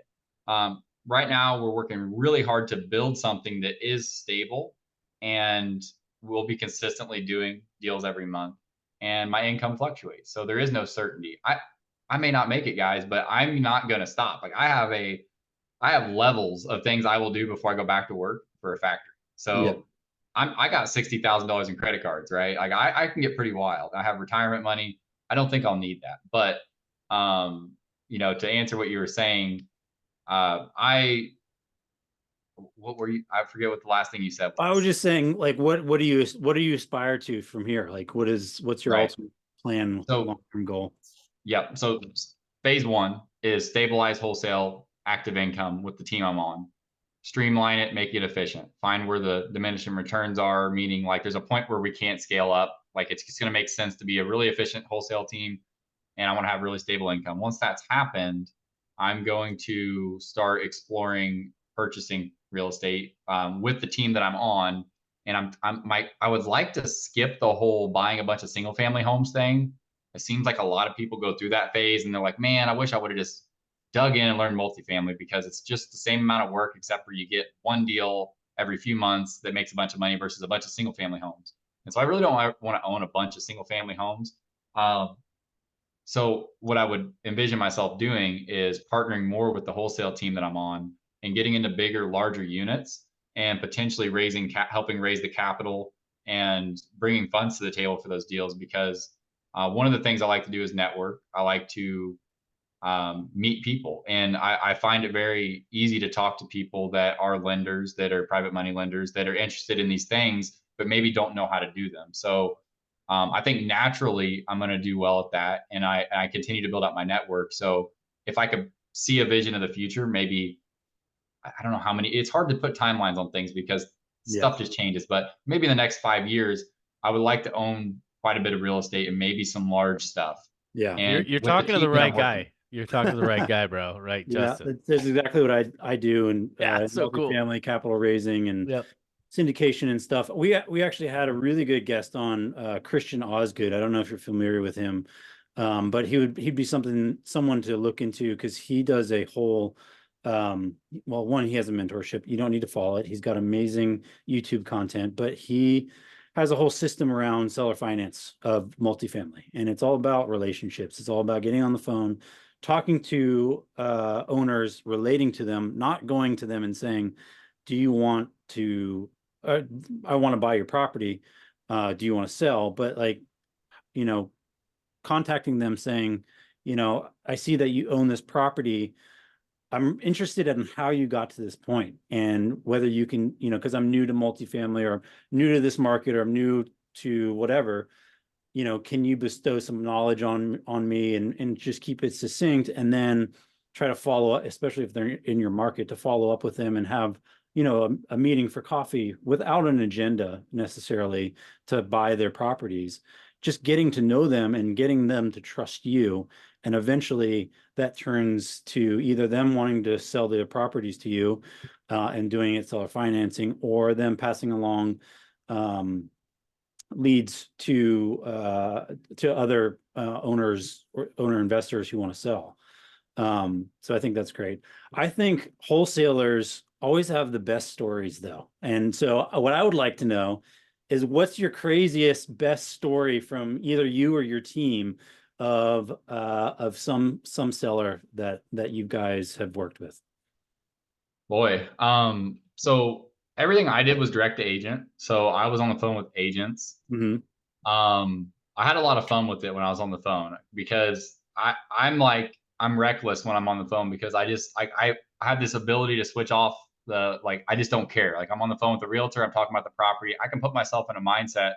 Right now, we're working really hard to build something that is stable, and we'll be consistently doing deals every month. And my income fluctuates, so there is no certainty. I may not make it, guys, but I'm not going to stop. Like, I have levels of things I will do before I go back to work for a factory. Yeah. So I got $60,000 in credit cards, right? Like, I can get pretty wild. I have retirement money. I don't think I'll need that. But to answer what you were saying, I what were you? I forget what the last thing you said I was was. just saying, like, what do you aspire to from here? Like, what's your Right. ultimate plan, So long-term goal? yep. So phase one is stabilize wholesale active income with the team I'm on. Streamline it, make it efficient. Find where the diminishing returns are, meaning like there's a point where we can't scale up. Like, it's just going to make sense to be a really efficient wholesale team, and I want to have really stable income. Once that's happened, I'm going to start exploring purchasing real estate with the team that I'm on. And I would like to skip the whole buying a bunch of single family homes thing. It seems like a lot of people go through that phase and they're like, man, I wish I would have just dug in and learned multifamily because it's just the same amount of work, except for you get one deal every few months that makes a bunch of money versus a bunch of single family homes. And so I really don't want to own a bunch of single family homes. So what I would envision myself doing is partnering more with the wholesale team that I'm on and getting into bigger, larger units and potentially helping raise the capital and bringing funds to the table for those deals. Because one of the things I like to do is network. I like to meet people, and I find it very easy to talk to people that are lenders, that are private money lenders, that are interested in these things, but maybe don't know how to do them. So I think naturally I'm going to do well at that, and I continue to build out my network. So if I could see a vision of the future, maybe I don't know how many. It's hard to put timelines on things because stuff just changes. But maybe in the next 5 years, I would like to own quite a bit of real estate and maybe some large stuff. Yeah, And You're with talking to the team that I'm right working- guy. You're talking to the right guy, bro. Right, yeah, Justin. that's exactly what I do in Yeah, so cool. multifamily capital raising and Yep. syndication and stuff. We actually had a really good guest on, Christian Osgood. I don't know if you're familiar with him, but he'd be someone to look into because he does a whole, well, one, he has a mentorship. You don't need to follow it. He's got amazing YouTube content, but he has a whole system around seller finance of multifamily, and it's all about relationships. It's all about getting on the phone, talking to owners, relating to them, not going to them and saying, do you want to I want to buy your property, do you want to sell? But like, you know, contacting them saying, I see that you own this property. I'm interested in how you got to this point and whether you can, because I'm new to multifamily or new to this market or I'm new to whatever, can you bestow some knowledge on me and just keep it succinct, and then try to follow up, especially if they're in your market, to follow up with them and have, a meeting for coffee without an agenda necessarily to buy their properties, just getting to know them and getting them to trust you. And eventually that turns to either them wanting to sell their properties to you, and doing it seller financing, or them passing along, leads to other owners or owner investors who want to sell. So I think that's great. I think wholesalers always have the best stories though. And so what I would like to know is, what's your craziest, best story from either you or your team of some seller that you guys have worked with? Boy, so everything I did was direct to agent. So I was on the phone with agents. Mm-hmm. I had a lot of fun with it when I was on the phone because I'm reckless when I'm on the phone because I have this ability to switch off I just don't care. Like, I'm on the phone with the realtor, I'm talking about the property. I can put myself in a mindset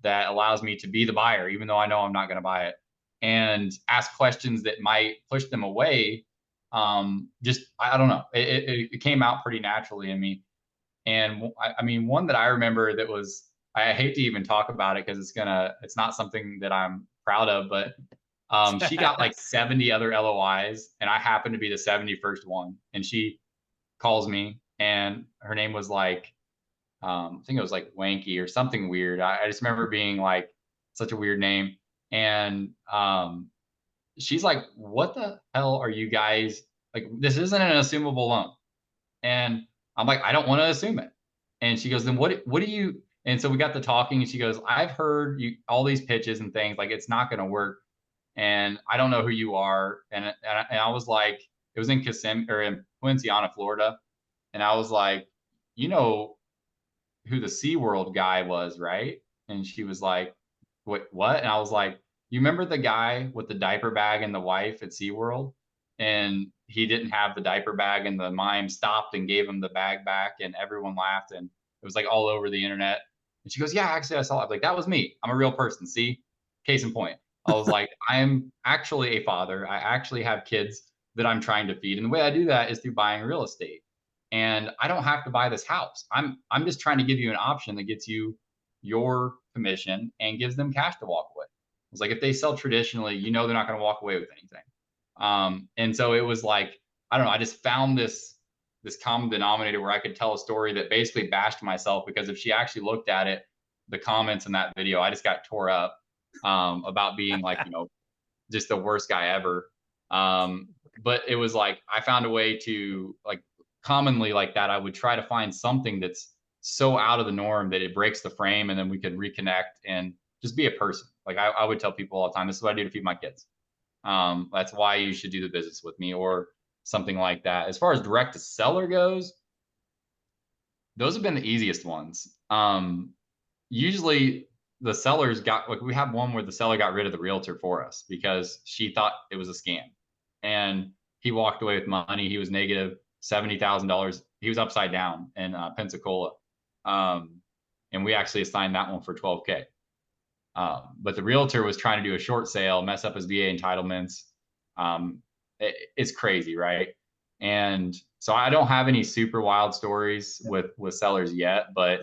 that allows me to be the buyer, even though I know I'm not going to buy it, and ask questions that might push them away. I don't know. It came out pretty naturally in me. And I mean, one that I remember that was, I hate to even talk about it because it's not something that I'm proud of, but she got like 70 other LOIs and I happened to be the 71st one. And she calls me and her name was like, I think it was like Wanky or something weird. I just remember being like such a weird name. And she's like, what the hell are you guys, like, this isn't an assumable loan. And I'm like, I don't want to assume it. And she goes, then what do you, and so we got to talking and she goes, I've heard you all these pitches and things, like, it's not going to work. And I don't know who you are. And I was like, it was in in Poinciana, Florida. And I was like, you know who the SeaWorld guy was, right? And she was like, what? And I was like, you remember the guy with the diaper bag and the wife at SeaWorld? And he didn't have the diaper bag and the mime stopped and gave him the bag back and everyone laughed and it was like all over the internet. And she goes, yeah, actually I saw it. Like, that was me. I'm a real person. See, case in point. I was like, I'm actually a father. I actually have kids that I'm trying to feed. And the way I do that is through buying real estate. And I don't have to buy this house. I'm just trying to give you an option that gets you your commission and gives them cash to walk away. It's like, if they sell traditionally, they're not going to walk away with anything. And so it was like, I don't know, I just found this common denominator where I could tell a story that basically bashed myself, because if she actually looked at it, the comments in that video, I just got tore up about being like, just the worst guy ever. But it was like, I found a way to, like, commonly like that, I would try to find something that's so out of the norm that it breaks the frame, and then we could reconnect and just be a person. Like I would tell people all the time, this is what I do to feed my kids. That's why you should do the business with me, or something like that. As far as direct to seller goes, those have been the easiest ones. Usually the sellers got, like, we have one where the seller got rid of the realtor for us because she thought it was a scam, and he walked away with money. He was negative $70,000. He was upside down in Pensacola. And we actually assigned that one for 12K. But the realtor was trying to do a short sale, mess up his VA entitlements. It's crazy, right? And so I don't have any super wild stories with sellers yet, but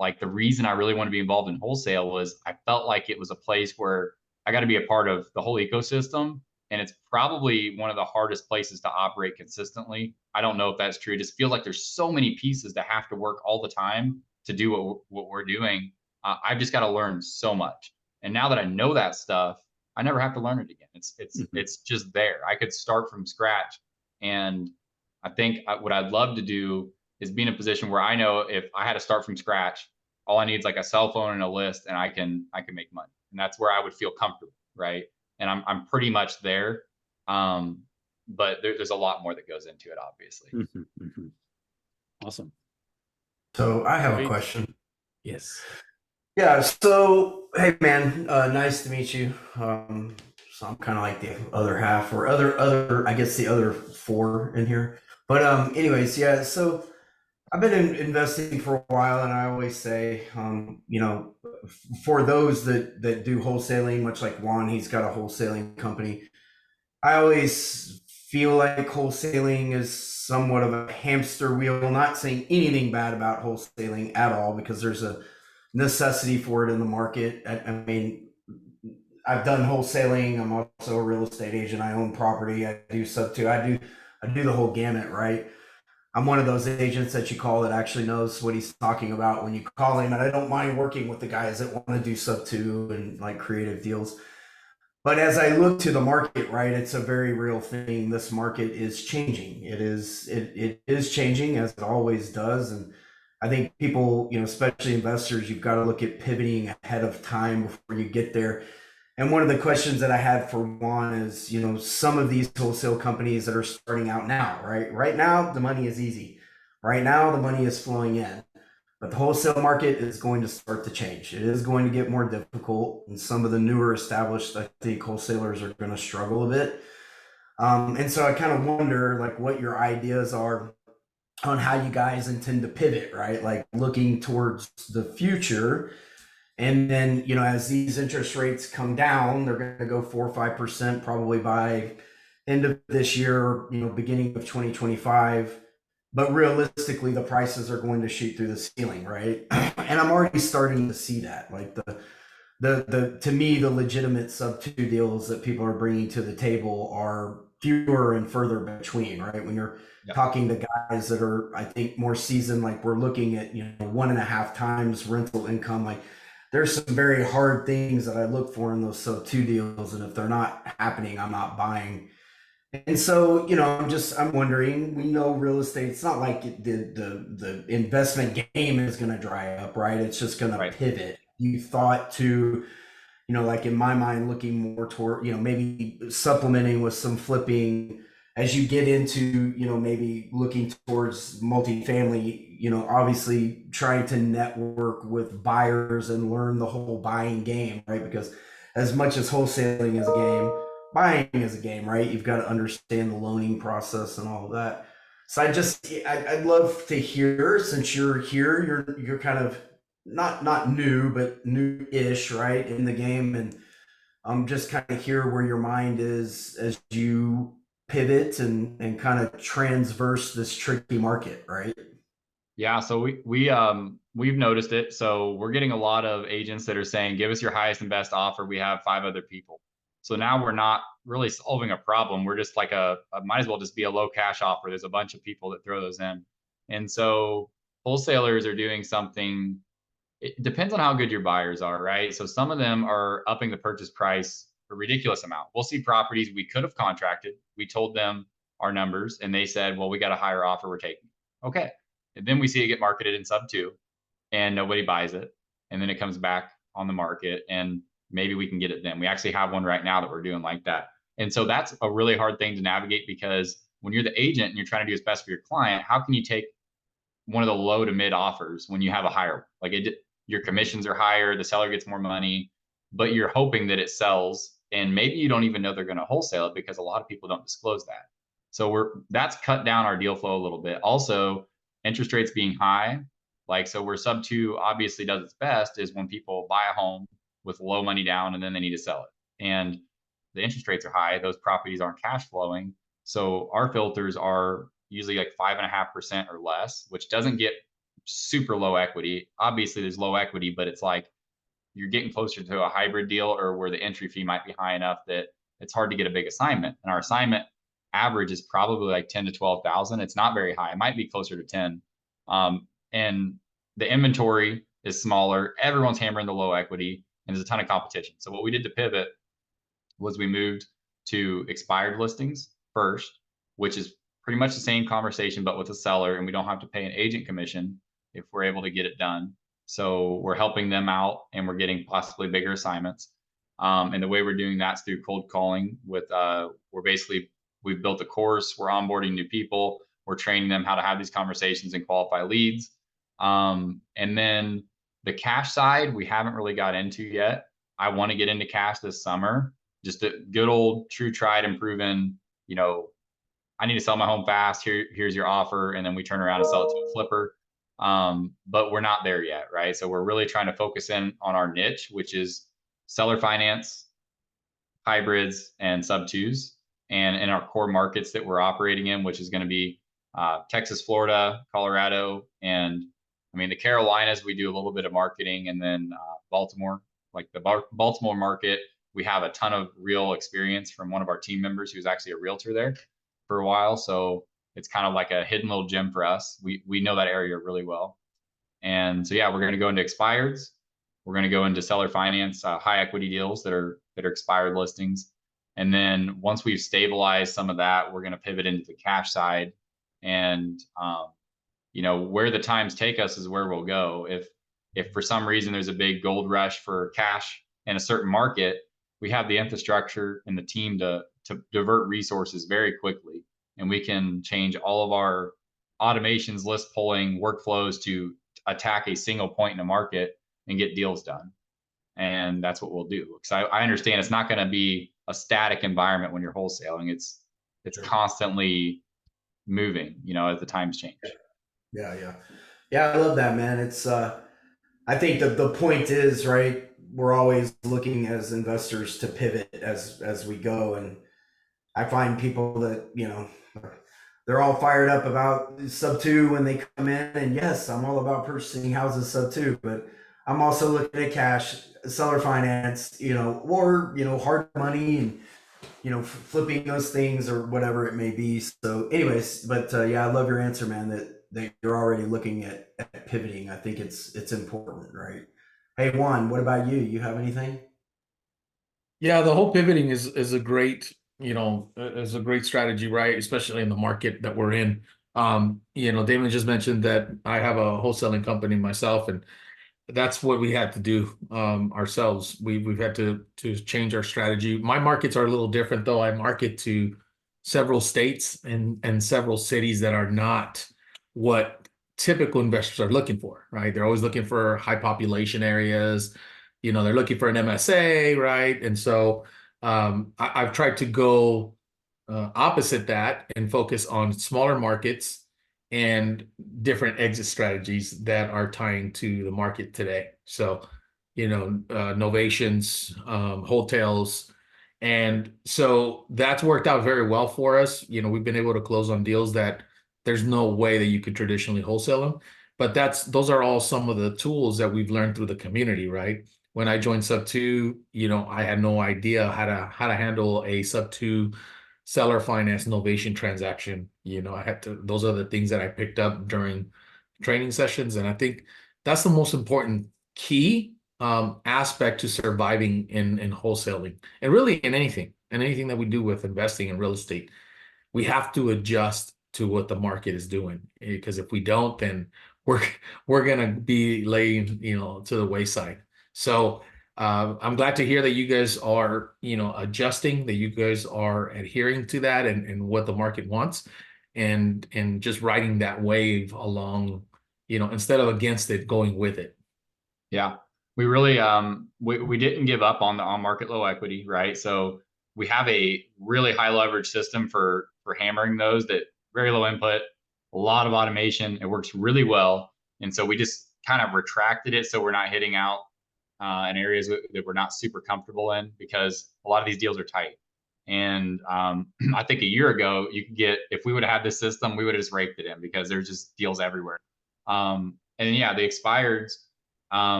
like, the reason I really want to be involved in wholesale was I felt like it was a place where I got to be a part of the whole ecosystem. And it's probably one of the hardest places to operate consistently. I don't know if that's true. It just feels like there's so many pieces that have to work all the time to do what we're doing. I've just got to learn so much. And now that I know that stuff, I never have to learn it again. It's just there. I could start from scratch. And I think what I'd love to do is be in a position where I know if I had to start from scratch, all I need is like a cell phone and a list, and I can make money. And that's where I would feel comfortable, right? And I'm pretty much there. But there's a lot more that goes into it, obviously. Awesome. So I have a Great. question. Yes. Yeah. So, hey, man, nice to meet you. So I'm kind of like the other half, or other, I guess the other four in here. But anyways, yeah. So I've been investing for a while, and I always say, for those that do wholesaling, much like Juan, he's got a wholesaling company. I always feel like wholesaling is somewhat of a hamster wheel. Not saying anything bad about wholesaling at all, because there's a necessity for it in the market. I mean, I've done wholesaling. I'm also a real estate agent. I own property. I do sub two. I do the whole gamut, right? I'm one of those agents that you call that actually knows what he's talking about when you call him. And I don't mind working with the guys that want to do sub two and like creative deals. But as I look to the market, right, it's a very real thing. This market is changing. It is changing, as it always does. And I think people, especially investors, you've got to look at pivoting ahead of time before you get there. And one of the questions that I had for Juan is, some of these wholesale companies that are starting out now, right? Right now, the money is easy. Right now, the money is flowing in. But the wholesale market is going to start to change. It is going to get more difficult. And some of the newer established, I think, wholesalers are going to struggle a bit. And so I kind of wonder, like, what your ideas are on how you guys intend to pivot, right? Like, looking towards the future. And then, as these interest rates come down, they're going to go 4 or 5% probably by end of this year, beginning of 2025. But realistically, the prices are going to shoot through the ceiling, right? And I'm already starting to see that. Like the to me, the legitimate sub two deals that people are bringing to the table are fewer and further between, right? When you're talking to guys that are, I think, more seasoned, like we're looking at 1.5 times rental income, like there's some very hard things that I look for in those sub two deals, and if they're not happening, I'm not buying. And so, I'm wondering, we know real estate, it's not like the investment game is going to dry up, right? It's just going to pivot. You thought to, like in my mind, looking more toward, maybe supplementing with some flipping as you get into, maybe looking towards multifamily, obviously trying to network with buyers and learn the whole buying game, right? Because as much as wholesaling is a game, buying is a game, right? You've got to understand the loaning process and all of that. So I'd love to hear, since you're here, you're kind of not new, but new-ish, right, in the game. And I'm just kind of hear where your mind is as you pivot and kind of transverse this tricky market, right? Yeah, so we've noticed it. So we're getting a lot of agents that are saying, give us your highest and best offer. We have 5 other people. So now we're not really solving a problem. We're just like might as well just be a low cash offer. There's a bunch of people that throw those in. And so wholesalers are doing something. It depends on how good your buyers are, right? So some of them are upping the purchase price a ridiculous amount. We'll see properties we could have contracted. We told them our numbers and they said, well, we got a higher offer, we're taking it. Okay. And then we see it get marketed in sub 2 and nobody buys it. And then it comes back on the market and maybe we can get it then. We actually have one right now that we're doing like that. And so that's a really hard thing to navigate, because when you're the agent and you're trying to do what's best for your client, how can you take one of the low to mid offers when you have a higher, like your commissions are higher, the seller gets more money, but you're hoping that it sells, and maybe you don't even know they're going to wholesale it because a lot of people don't disclose that. So that's cut down our deal flow a little bit. Also, interest rates being high, like, so where sub 2 obviously does its best is when people buy a home with low money down and then they need to sell it. And the interest rates are high, those properties aren't cash flowing. So our filters are usually like 5.5% or less, which doesn't get super low equity. Obviously there's low equity, but it's like you're getting closer to a hybrid deal, or where the entry fee might be high enough that it's hard to get a big assignment. And our assignment average is probably like 10 to 12,000. It's not very high. It might be closer to 10. And the inventory is smaller. Everyone's hammering the low equity and there's a ton of competition. So what we did to pivot was we moved to expired listings first, which is pretty much the same conversation, but with a seller, and we don't have to pay an agent commission if we're able to get it done. So we're helping them out and we're getting possibly bigger assignments. And the way we're doing that's through cold calling with, we've built a course, we're onboarding new people, we're training them how to have these conversations and qualify leads. And then the cash side, we haven't really got into yet. I want to get into cash this summer, just a good old true tried and proven, I need to sell my home fast. Here's your offer. And then we turn around and sell it to a flipper. But we're not there yet, right? So we're really trying to focus in on our niche, which is seller finance, hybrids, and sub 2s. And in our core markets that we're operating in, which is going to be Texas, Florida, Colorado, and the Carolinas, we do a little bit of marketing, and then Baltimore, like the Baltimore market, we have a ton of real experience from one of our team members who's actually a realtor there for a while. So it's kind of like a hidden little gem for us. We know that area really well. And so, yeah, we're going to go into expireds. We're going to go into seller finance, high equity deals that are expired listings. And then once we've stabilized some of that, we're going to pivot into the cash side. And, where the times take us is where we'll go. If for some reason there's a big gold rush for cash in a certain market, we have the infrastructure and the team to divert resources very quickly. And we can change all of our automations, list pulling workflows to attack a single point in a market and get deals done. And that's what we'll do. Because I understand it's not going to be a static environment when you're wholesaling. It's constantly moving, as the times change. Yeah. I love that, man. It's I think the point is, right, we're always looking as investors to pivot as we go. And I find people that, they're all fired up about sub 2 when they come in. And yes, I'm all about purchasing houses sub 2, but I'm also looking at cash, seller finance, or, hard money and, flipping those things or whatever it may be. So anyways, but I love your answer, man, that you're already looking at pivoting. I think it's important, right? Hey, Juan, what about you? You have anything? Yeah, the whole pivoting is a great, is a great strategy, right? Especially in the market that we're in. Damon just mentioned that I have a wholesaling company myself, and that's what we had to do ourselves. We've had to change our strategy. My markets are a little different, though. I market to several states and several cities that are not what typical investors are looking for, right? They're always looking for high population areas. They're looking for an MSA, right? And so I've tried to go opposite that and focus on smaller markets and different exit strategies that are tying to the market today. So, novations, hotels. And so that's worked out very well for us. We've been able to close on deals that there's no way that you could traditionally wholesale them. But those are all some of the tools that we've learned through the community, right? When I joined sub 2, I had no idea how to handle a sub 2 seller finance novation transaction. Those are the things that I picked up during training sessions. And I think that's the most important key aspect to surviving in wholesaling, and really in anything that we do with investing in real estate. We have to adjust to what the market is doing, because if we don't, then we're we're gonna be laying, to the wayside. So I'm glad to hear that you guys are, adjusting, that you guys are adhering to that and what the market wants, and just riding that wave along, instead of against it, going with it. Yeah, we really we didn't give up on the on market low equity, right? So we have a really high leverage system for hammering those, that very low input, a lot of automation. It works really well, and so we just kind of retracted it so we're not hitting out in areas that we're not super comfortable in, because a lot of these deals are tight. And I think a year ago, you could get, if we would have had this system, we would have just raked it in, because there's just deals everywhere. And yeah, the expireds,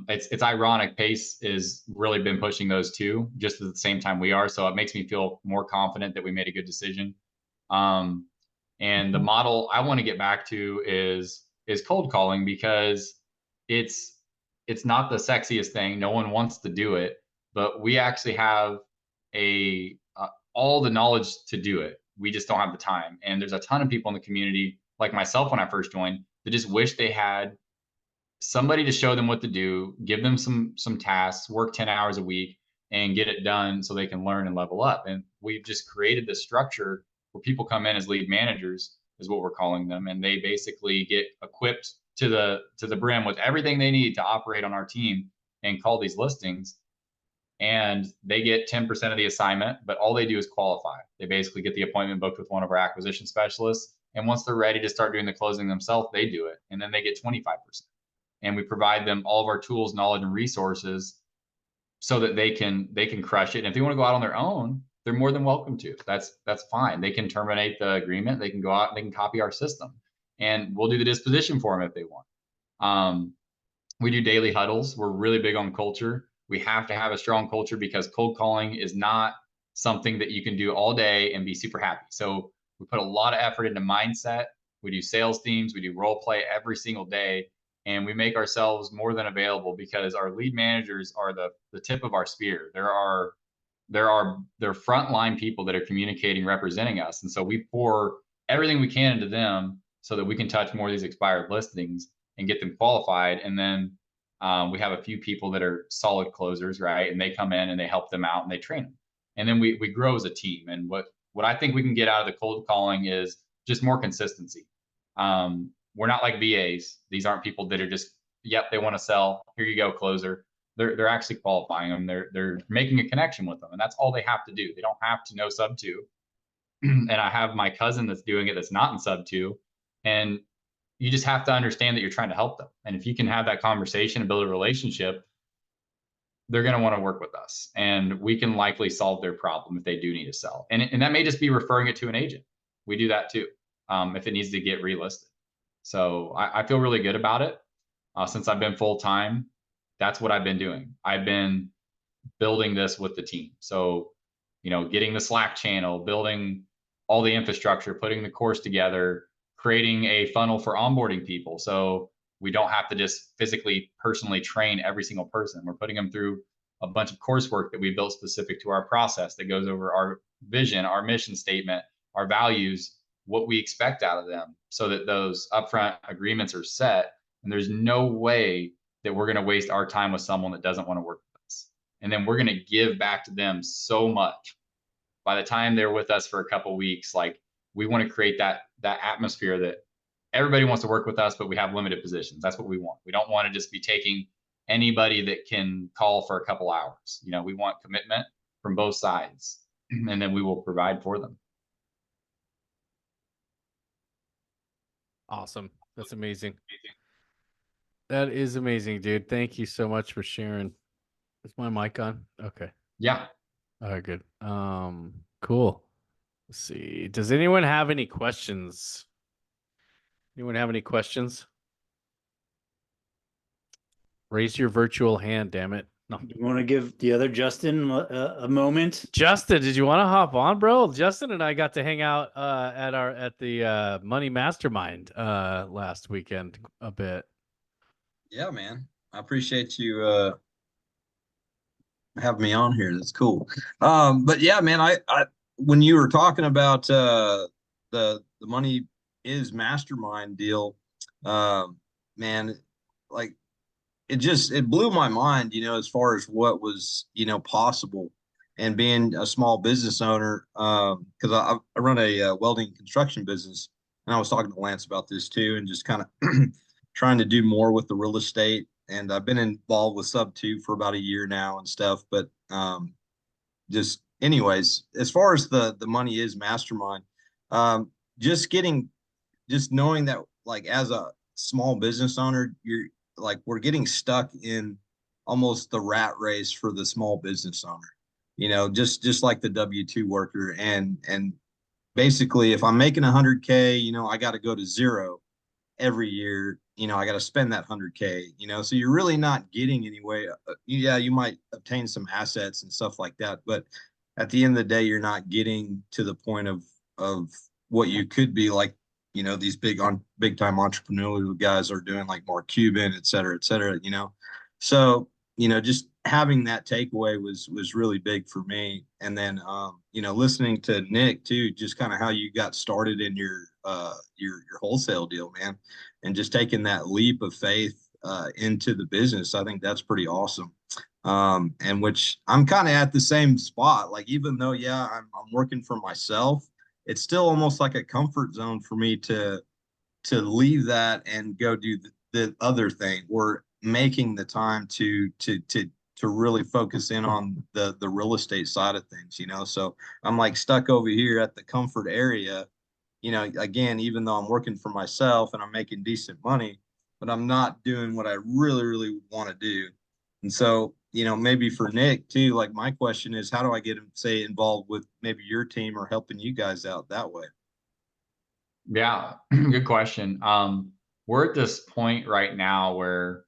it's ironic. Pace is really been pushing those too, just at the same time we are. So it makes me feel more confident that we made a good decision. And the model I want to get back to is cold calling, because it's not the sexiest thing. No one wants to do it, but we actually have all the knowledge to do it. We just don't have the time. And there's a ton of people in the community, like myself when I first joined, that just wish they had somebody to show them what to do, give them some tasks, work 10 hours a week, and get it done so they can learn and level up. And we've just created this structure where people come in as lead managers, is what we're calling them, and they basically get equipped to the brim with everything they need to operate on our team and call these listings. And they get 10% of the assignment, but all they do is qualify. They basically get the appointment booked with one of our acquisition specialists, and once they're ready to start doing the closing themselves, they do it, and then they get 25%. And we provide them all of our tools, knowledge, and resources so that they can crush it. And if they want to go out on their own, they're more than welcome to. That's fine. They can terminate the agreement. They can go out and they can copy our system, and we'll do the disposition for them if they want. We do daily huddles. We're really big on culture. We have to have a strong culture, because cold calling is not something that you can do all day and be super happy. So we put a lot of effort into mindset. We do sales teams. We do role play every single day, and we make ourselves more than available, because our lead managers are the tip of our spear. They're frontline people that are communicating, representing us, and so we pour everything we can into them so that we can touch more of these expired listings and get them qualified. And then we have a few people that are solid closers, right? And they come in and they help them out and they train them. And then we grow as a team. And what I think we can get out of the cold calling is just more consistency. We're not like VAs. These aren't people that are just, yep, they want to sell. Here you go, closer. They're actually qualifying them. They're making a connection with them, and that's all they have to do. They don't have to know sub 2. And I have my cousin that's doing it, that's not in sub 2, and you just have to understand that you're trying to help them. And if you can have that conversation and build a relationship, they're going to want to work with us, and we can likely solve their problem if they do need to sell. And that may just be referring it to an agent. We do that too, if it needs to get relisted. So I feel really good about it. Since I've been full time, that's what I've been doing. I've been building this with the team. So, getting the Slack channel, building all the infrastructure, putting the course together, creating a funnel for onboarding people. So we don't have to just physically, personally train every single person. We're putting them through a bunch of coursework that we built specific to our process, that goes over our vision, our mission statement, our values, what we expect out of them, so that those upfront agreements are set. And there's no way that we're going to waste our time with someone that doesn't want to work with us. And then we're going to give back to them so much. By the time they're with us for a couple of weeks, like, we want to create that atmosphere that everybody wants to work with us, but we have limited positions. That's what we want. We don't want to just be taking anybody that can call for a couple hours. We want commitment from both sides, and then we will provide for them. Awesome. That's amazing. That is amazing, dude. Thank you so much for sharing. Is my mic on? Okay. Yeah. All right, good. Cool. Let's see. Does anyone have any questions? Anyone have any questions? Raise your virtual hand, damn it. No. You want to give the other Justin a moment? Justin, did you want to hop on, bro? Justin and I got to hang out at the Money Mastermind last weekend a bit. Yeah, man. I appreciate you having me on here. That's cool. But yeah, man, I when you were talking about the money is mastermind deal, man, like it blew my mind, as far as what was, possible, and being a small business owner, because I run a welding construction business, and I was talking to Lance about this too, and just kind of trying to do more with the real estate. And I've been involved with Sub 2 for about a year now and stuff, but just anyways, as far as the money is mastermind, um, just getting just knowing that, like, as a small business owner, we're getting stuck in almost the rat race for the small business owner, just like the W-2 worker. And basically, if I'm making 100K, I got to go to zero every year. I got to spend that 100K, so you're really not getting anywhere. Yeah, you might obtain some assets and stuff like that, but at the end of the day, you're not getting to the point of what you could be like, these big time entrepreneurial guys are doing, like Mark Cuban, et cetera, et cetera, so, just having that takeaway was really big for me. And then, listening to Nick too, just kind of how you got started in your wholesale deal, man, and just taking that leap of faith into the business. I think that's pretty awesome. And which I'm kind of at the same spot. Like, even though, yeah, I'm working for myself, it's still almost like a comfort zone for me to leave that and go do the other thing. We're making the time to really focus in on the real estate side of things, So I'm like stuck over here at the comfort area, again, even though I'm working for myself and I'm making decent money, but I'm not doing what I really, really want to do. And so, maybe for Nick too, like, my question is, how do I get him, say, involved with maybe your team or helping you guys out that way? Yeah, good question. We're at this point right now where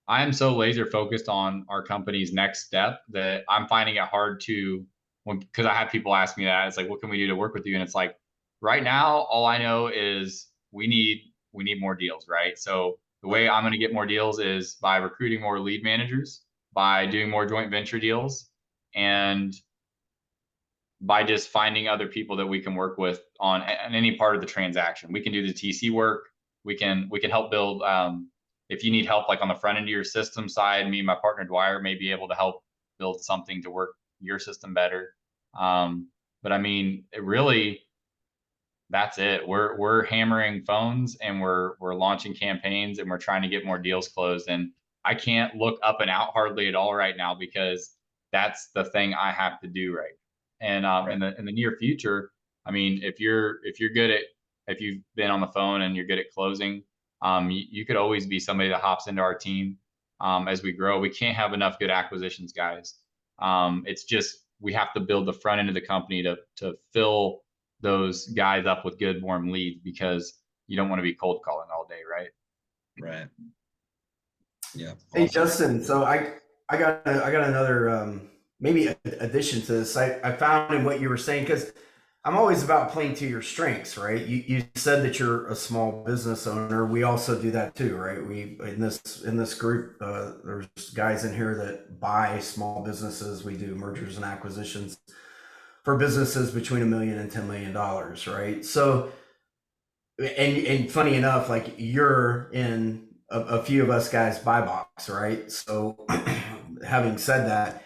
I am so laser focused on our company's next step that I'm finding it hard to, because I have people ask me that. It's like, what can we do to work with you? And it's like, right now, all I know is we need more deals, right? So the way I'm going to get more deals is by recruiting more lead managers, by doing more joint venture deals, and by just finding other people that we can work with on any part of the transaction. We can do the TC work. We can help build. If you need help, like on the front end of your system side, me and my partner Dwyer may be able to help build something to work your system better. But I mean, it really, that's it. We're hammering phones, and we're launching campaigns, and we're trying to get more deals closed. And I can't look up and out hardly at all right now, because that's the thing I have to do right. And in the near future, I mean, if you're good at, if you've been on the phone and you're good at closing, you could always be somebody that hops into our team as we grow. We can't have enough good acquisitions guys. It's just, we have to build the front end of the company to fill those guys up with good warm leads, because you don't want to be cold calling all day, right? Right. Yeah. Hey Awesome. Justin, so I got another maybe addition to this. I found in what you were saying, because I'm always about playing to your strengths, right? You said that you're a small business owner. We also do that too, right? We in this group, there's guys in here that buy small businesses. We do mergers and acquisitions for businesses between $1 million and $10 million, right? So, and funny enough, like, you're in a few of us guys buy box, right? So, having said that,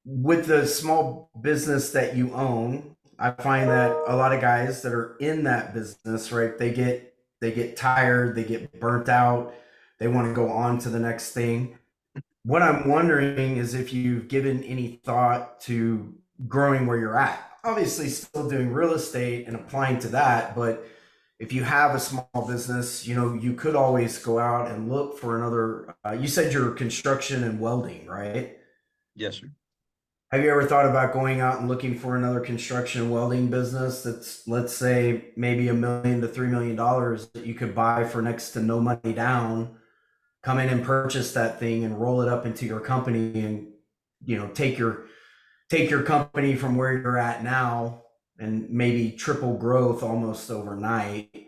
with the small business that you own, I find that a lot of guys that are in that business, right, they get tired, they get burnt out, they want to go on to the next thing. What I'm wondering is if you've given any thought to growing where you're at. Obviously, still doing real estate and applying to that, but if you have a small business, you could always go out and look for another. You said you're construction and welding, right? Yes, sir. Have you ever thought about going out and looking for another construction and welding business that's, let's say, maybe $1 million to $3 million that you could buy for next to no money down, come in and purchase that thing and roll it up into your company, and take your company from where you're at now and maybe triple growth almost overnight,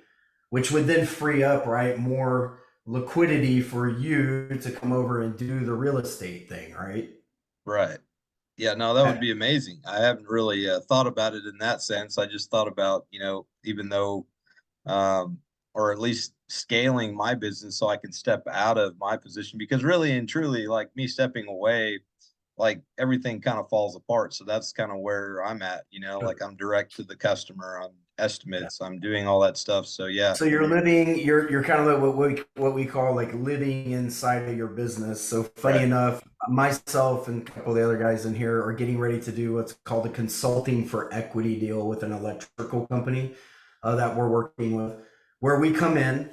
which would then free up, right, more liquidity for you to come over and do the real estate thing, right? Right. Yeah, no, that would be amazing. I haven't really thought about it in that sense. I just thought about, even though, um, or at least scaling my business so I can step out of my position, because really and truly, like me stepping away, like everything kind of falls apart. So that's kind of where I'm at, like I'm direct to the customer, I'm estimates, I'm doing all that stuff. So yeah. So you're kind of like what we call like living inside of your business. So funny Right. enough, myself and a couple of the other guys in here are getting ready to do what's called a consulting for equity deal with an electrical company that we're working with, where we come in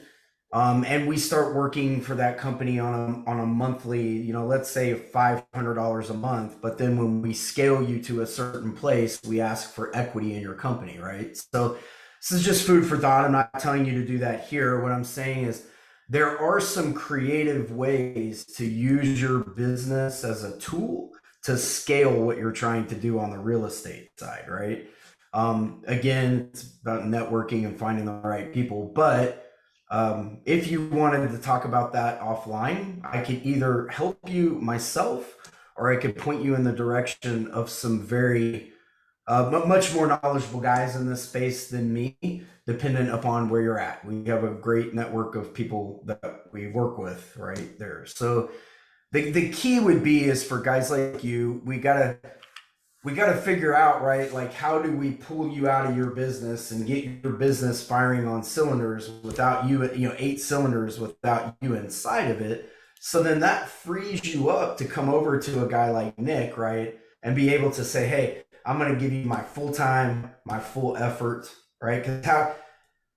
and we start working for that company on a monthly, let's say $500 a month. But then when we scale you to a certain place, we ask for equity in your company, right? So this is just food for thought. I'm not telling you to do that here. What I'm saying is there are some creative ways to use your business as a tool to scale what you're trying to do on the real estate side, right? Again, it's about networking and finding the right people. But if you wanted to talk about that offline, I could either help you myself or I could point you in the direction of some very much more knowledgeable guys in this space than me, dependent upon where you're at. We have a great network of people that we work with right there. So the key would be is for guys like you, we gotta figure out, right, like how do we pull you out of your business and get your business firing on cylinders without you, 8 cylinders without you inside of it. So then that frees you up to come over to a guy like Nick, right, and be able to say, hey, I'm going to give you my full time, my full effort, right? Because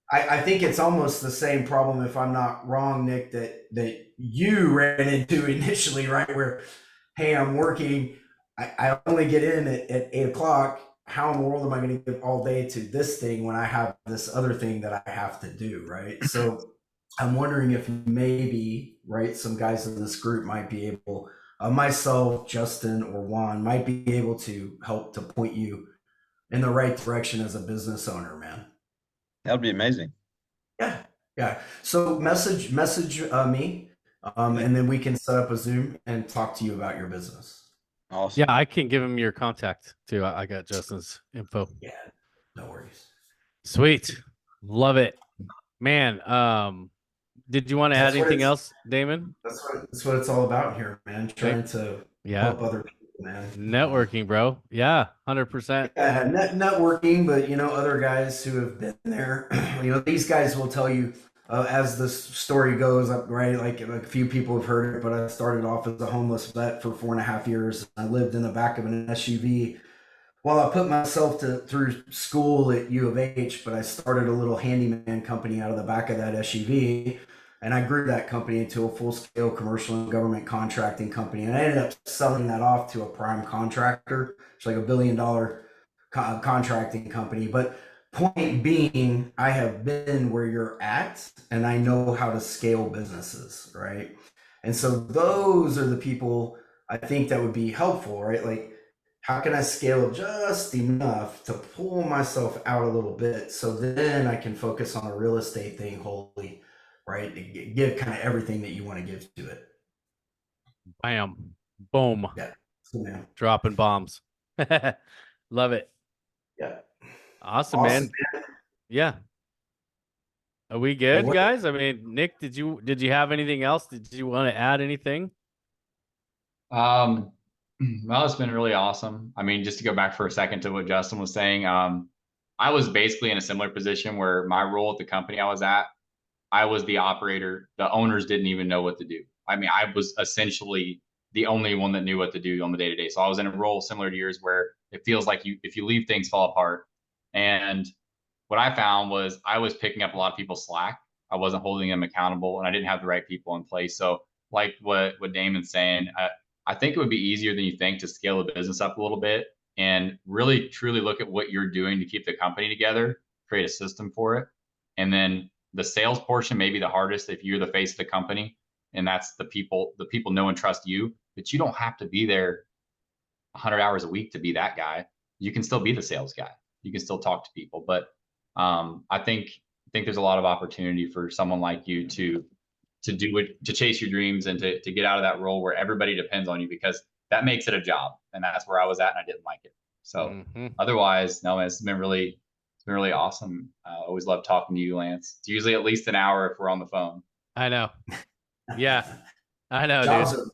I think it's almost the same problem, if I'm not wrong, Nick, that you ran into initially, right? Where, hey, I'm working, I only get in at 8 o'clock. How in the world am I going to give all day to this thing when I have this other thing that I have to do, right? So I'm wondering if maybe, right, some guys in this group might be able, myself, Justin, or Juan might be able to help to point you in the right direction as a business owner, man. That would be amazing. Yeah, yeah. So message me, and then we can set up a Zoom and talk to you about your business. Awesome. Yeah, I can give him your contact too. I got Justin's info. Yeah, no worries. Sweet. Love it. Man, did you want to add That's what anything it's- else, Damon? That's what it's all about here, man. Trying to Yeah. help other people, man. Networking, bro. Yeah, 100%. Yeah, networking, but other guys who have been there, these guys will tell you, as the story goes, right? Like a few people have heard it, but I started off as a homeless vet for 4.5 years. I lived in the back of an SUV while I put myself through school at U of H, but I started a little handyman company out of the back of that SUV. And I grew that company into a full scale commercial and government contracting company. And I ended up selling that off to a prime contractor. It's like $1 billion contracting company. But point being, I have been where you're at and I know how to scale businesses, right? And so those are the people I think that would be helpful, right? Like, how can I scale just enough to pull myself out a little bit so then I can focus on a real estate thing wholly, right? Give kind of everything that you want to give to it. Bam. Boom. Yeah. So, man. Dropping bombs. Love it. Yeah. Awesome, man. Yeah. Are we good, guys? I mean, Nick, did you have anything else? Did you want to add anything? Well, it's been really awesome. I mean, just to go back for a second to what Justin was saying, I was basically in a similar position where my role at the company I was at, I was the operator. The owners didn't even know what to do. I mean, I was essentially the only one that knew what to do on the day-to-day. So I was in a role similar to yours where it feels like if you leave, things fall apart. And what I found was I was picking up a lot of people's slack. I wasn't holding them accountable, and I didn't have the right people in place. So, like what Damon's saying, I think it would be easier than you think to scale the business up a little bit and really truly look at what you're doing to keep the company together, create a system for it, and then the sales portion may be the hardest if you're the face of the company, and that's the people know and trust you. But you don't have to be there 100 hours a week to be that guy. You can still be the sales guy. You can still talk to people, but I think there's a lot of opportunity for someone like you to do it, to chase your dreams and to get out of that role where everybody depends on you, because that makes it a job. And that's where I was at, and I didn't like it. So otherwise, no, man, it's been really awesome. Always love talking to you, Lance. It's usually at least an hour if we're on the phone. I know. Yeah, I know, jobs dude.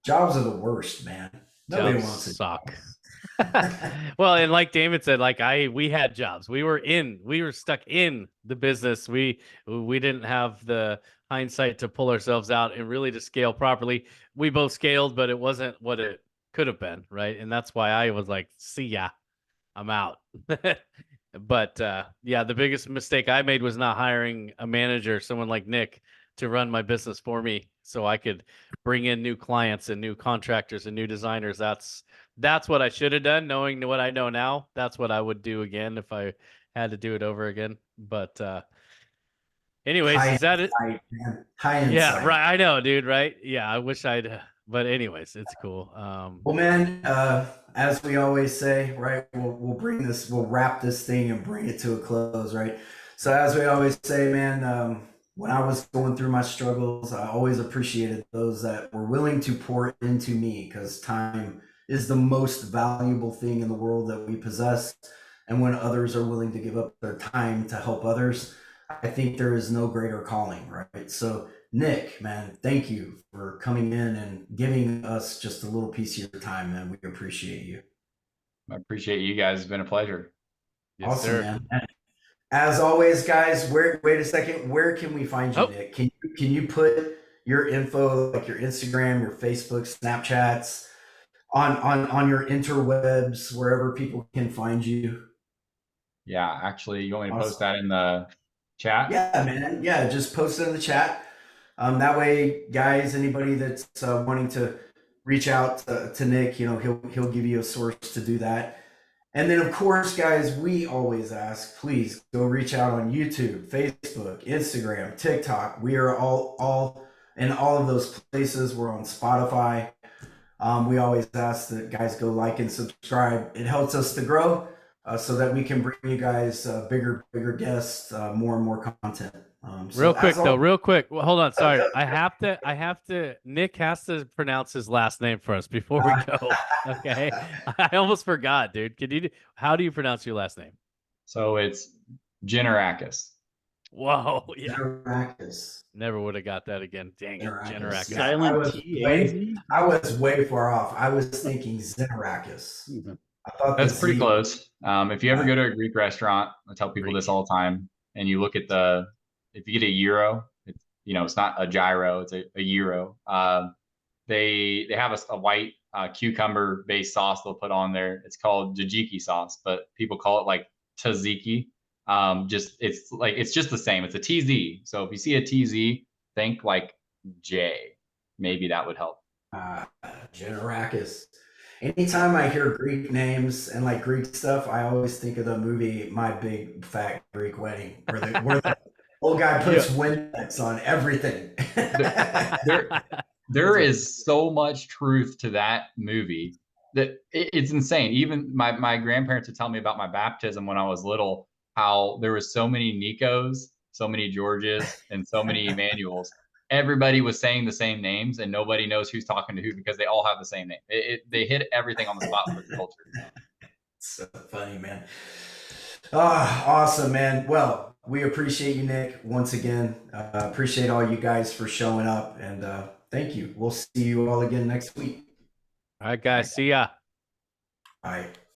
Jobs are the worst, man. Nobody wants it. Suck. Well, and like David said, like we had jobs. We were stuck in the business. We didn't have the hindsight to pull ourselves out and really to scale properly. We both scaled, but it wasn't what it could have been, right? And that's why I was like, see ya, I'm out. But yeah, the biggest mistake I made was not hiring a manager, someone like Nick, to run my business for me so I could bring in new clients and new contractors and new designers. That's what I should have done. Knowing what I know now, that's what I would do again if I had to do it over again. But anyways, is that it? Man. High insight. Yeah, right. I know, dude, right? Yeah, I wish I'd but anyways, it's cool. Well, man, as we always say, right, we'll wrap this thing and bring it to a close, right? So as we always say, man, when I was going through my struggles, I always appreciated those that were willing to pour into me, because time is the most valuable thing in the world that we possess. And when others are willing to give up their time to help others, I think there is no greater calling, right? So Nick, man, thank you for coming in and giving us just a little piece of your time, man. We appreciate you. I appreciate you guys. It's been a pleasure. Yes, Awesome, sir. man. And as always, guys, wait a second. Where can we find you, Nick? Can you put your info, like your Instagram, your Facebook, Snapchats, on your interwebs, wherever people can find you? Yeah, actually, you want me to post that in the chat? Yeah, man. Yeah, just post it in the chat. That way, guys, anybody that's wanting to reach out to Nick, he'll give you a source to do that. And then, of course, guys, we always ask, please go reach out on YouTube, Facebook, Instagram, TikTok. We are all in all of those places. We're on Spotify. We always ask that guys go like and subscribe. It helps us to grow so that we can bring you guys bigger guests, more and more content. Real quick. Well, hold on. Sorry. I have to, Nick has to pronounce his last name for us before we go. Okay. I almost forgot, dude. How do you pronounce your last name? So it's Tzenevrakis. Whoa. Yeah. Tzenevrakis. Never would have got that again. Dang it. Tzenevrakis. Silent I was way far off. I was thinking Tzenevrakis. Mm-hmm. I thought that's pretty close. If you ever go to a Greek restaurant, I tell people this all the time, and you look at if you get a gyro, it's not a gyro, it's a gyro. They have a white cucumber based sauce they'll put on there. It's called tzatziki sauce, but people call it like tzatziki. It's just the same. It's a TZ. So if you see a TZ, think like J. Maybe that would help. Tzenevrakis. Anytime I hear Greek names and like Greek stuff, I always think of the movie My Big Fat Greek Wedding, where the old guy puts Windex on everything. There is so much truth to that movie that it's insane. Even my grandparents would tell me about my baptism when I was little, how there was so many Nikos, so many Georges, and so many Emmanuels. Everybody was saying the same names, and nobody knows who's talking to who because they all have the same name. They hit everything on the spot for the culture. So funny, man. Awesome, man. Well, we appreciate you, Nick, once again. Appreciate all you guys for showing up, and thank you. We'll see you all again next week. All right, guys. See ya. All right.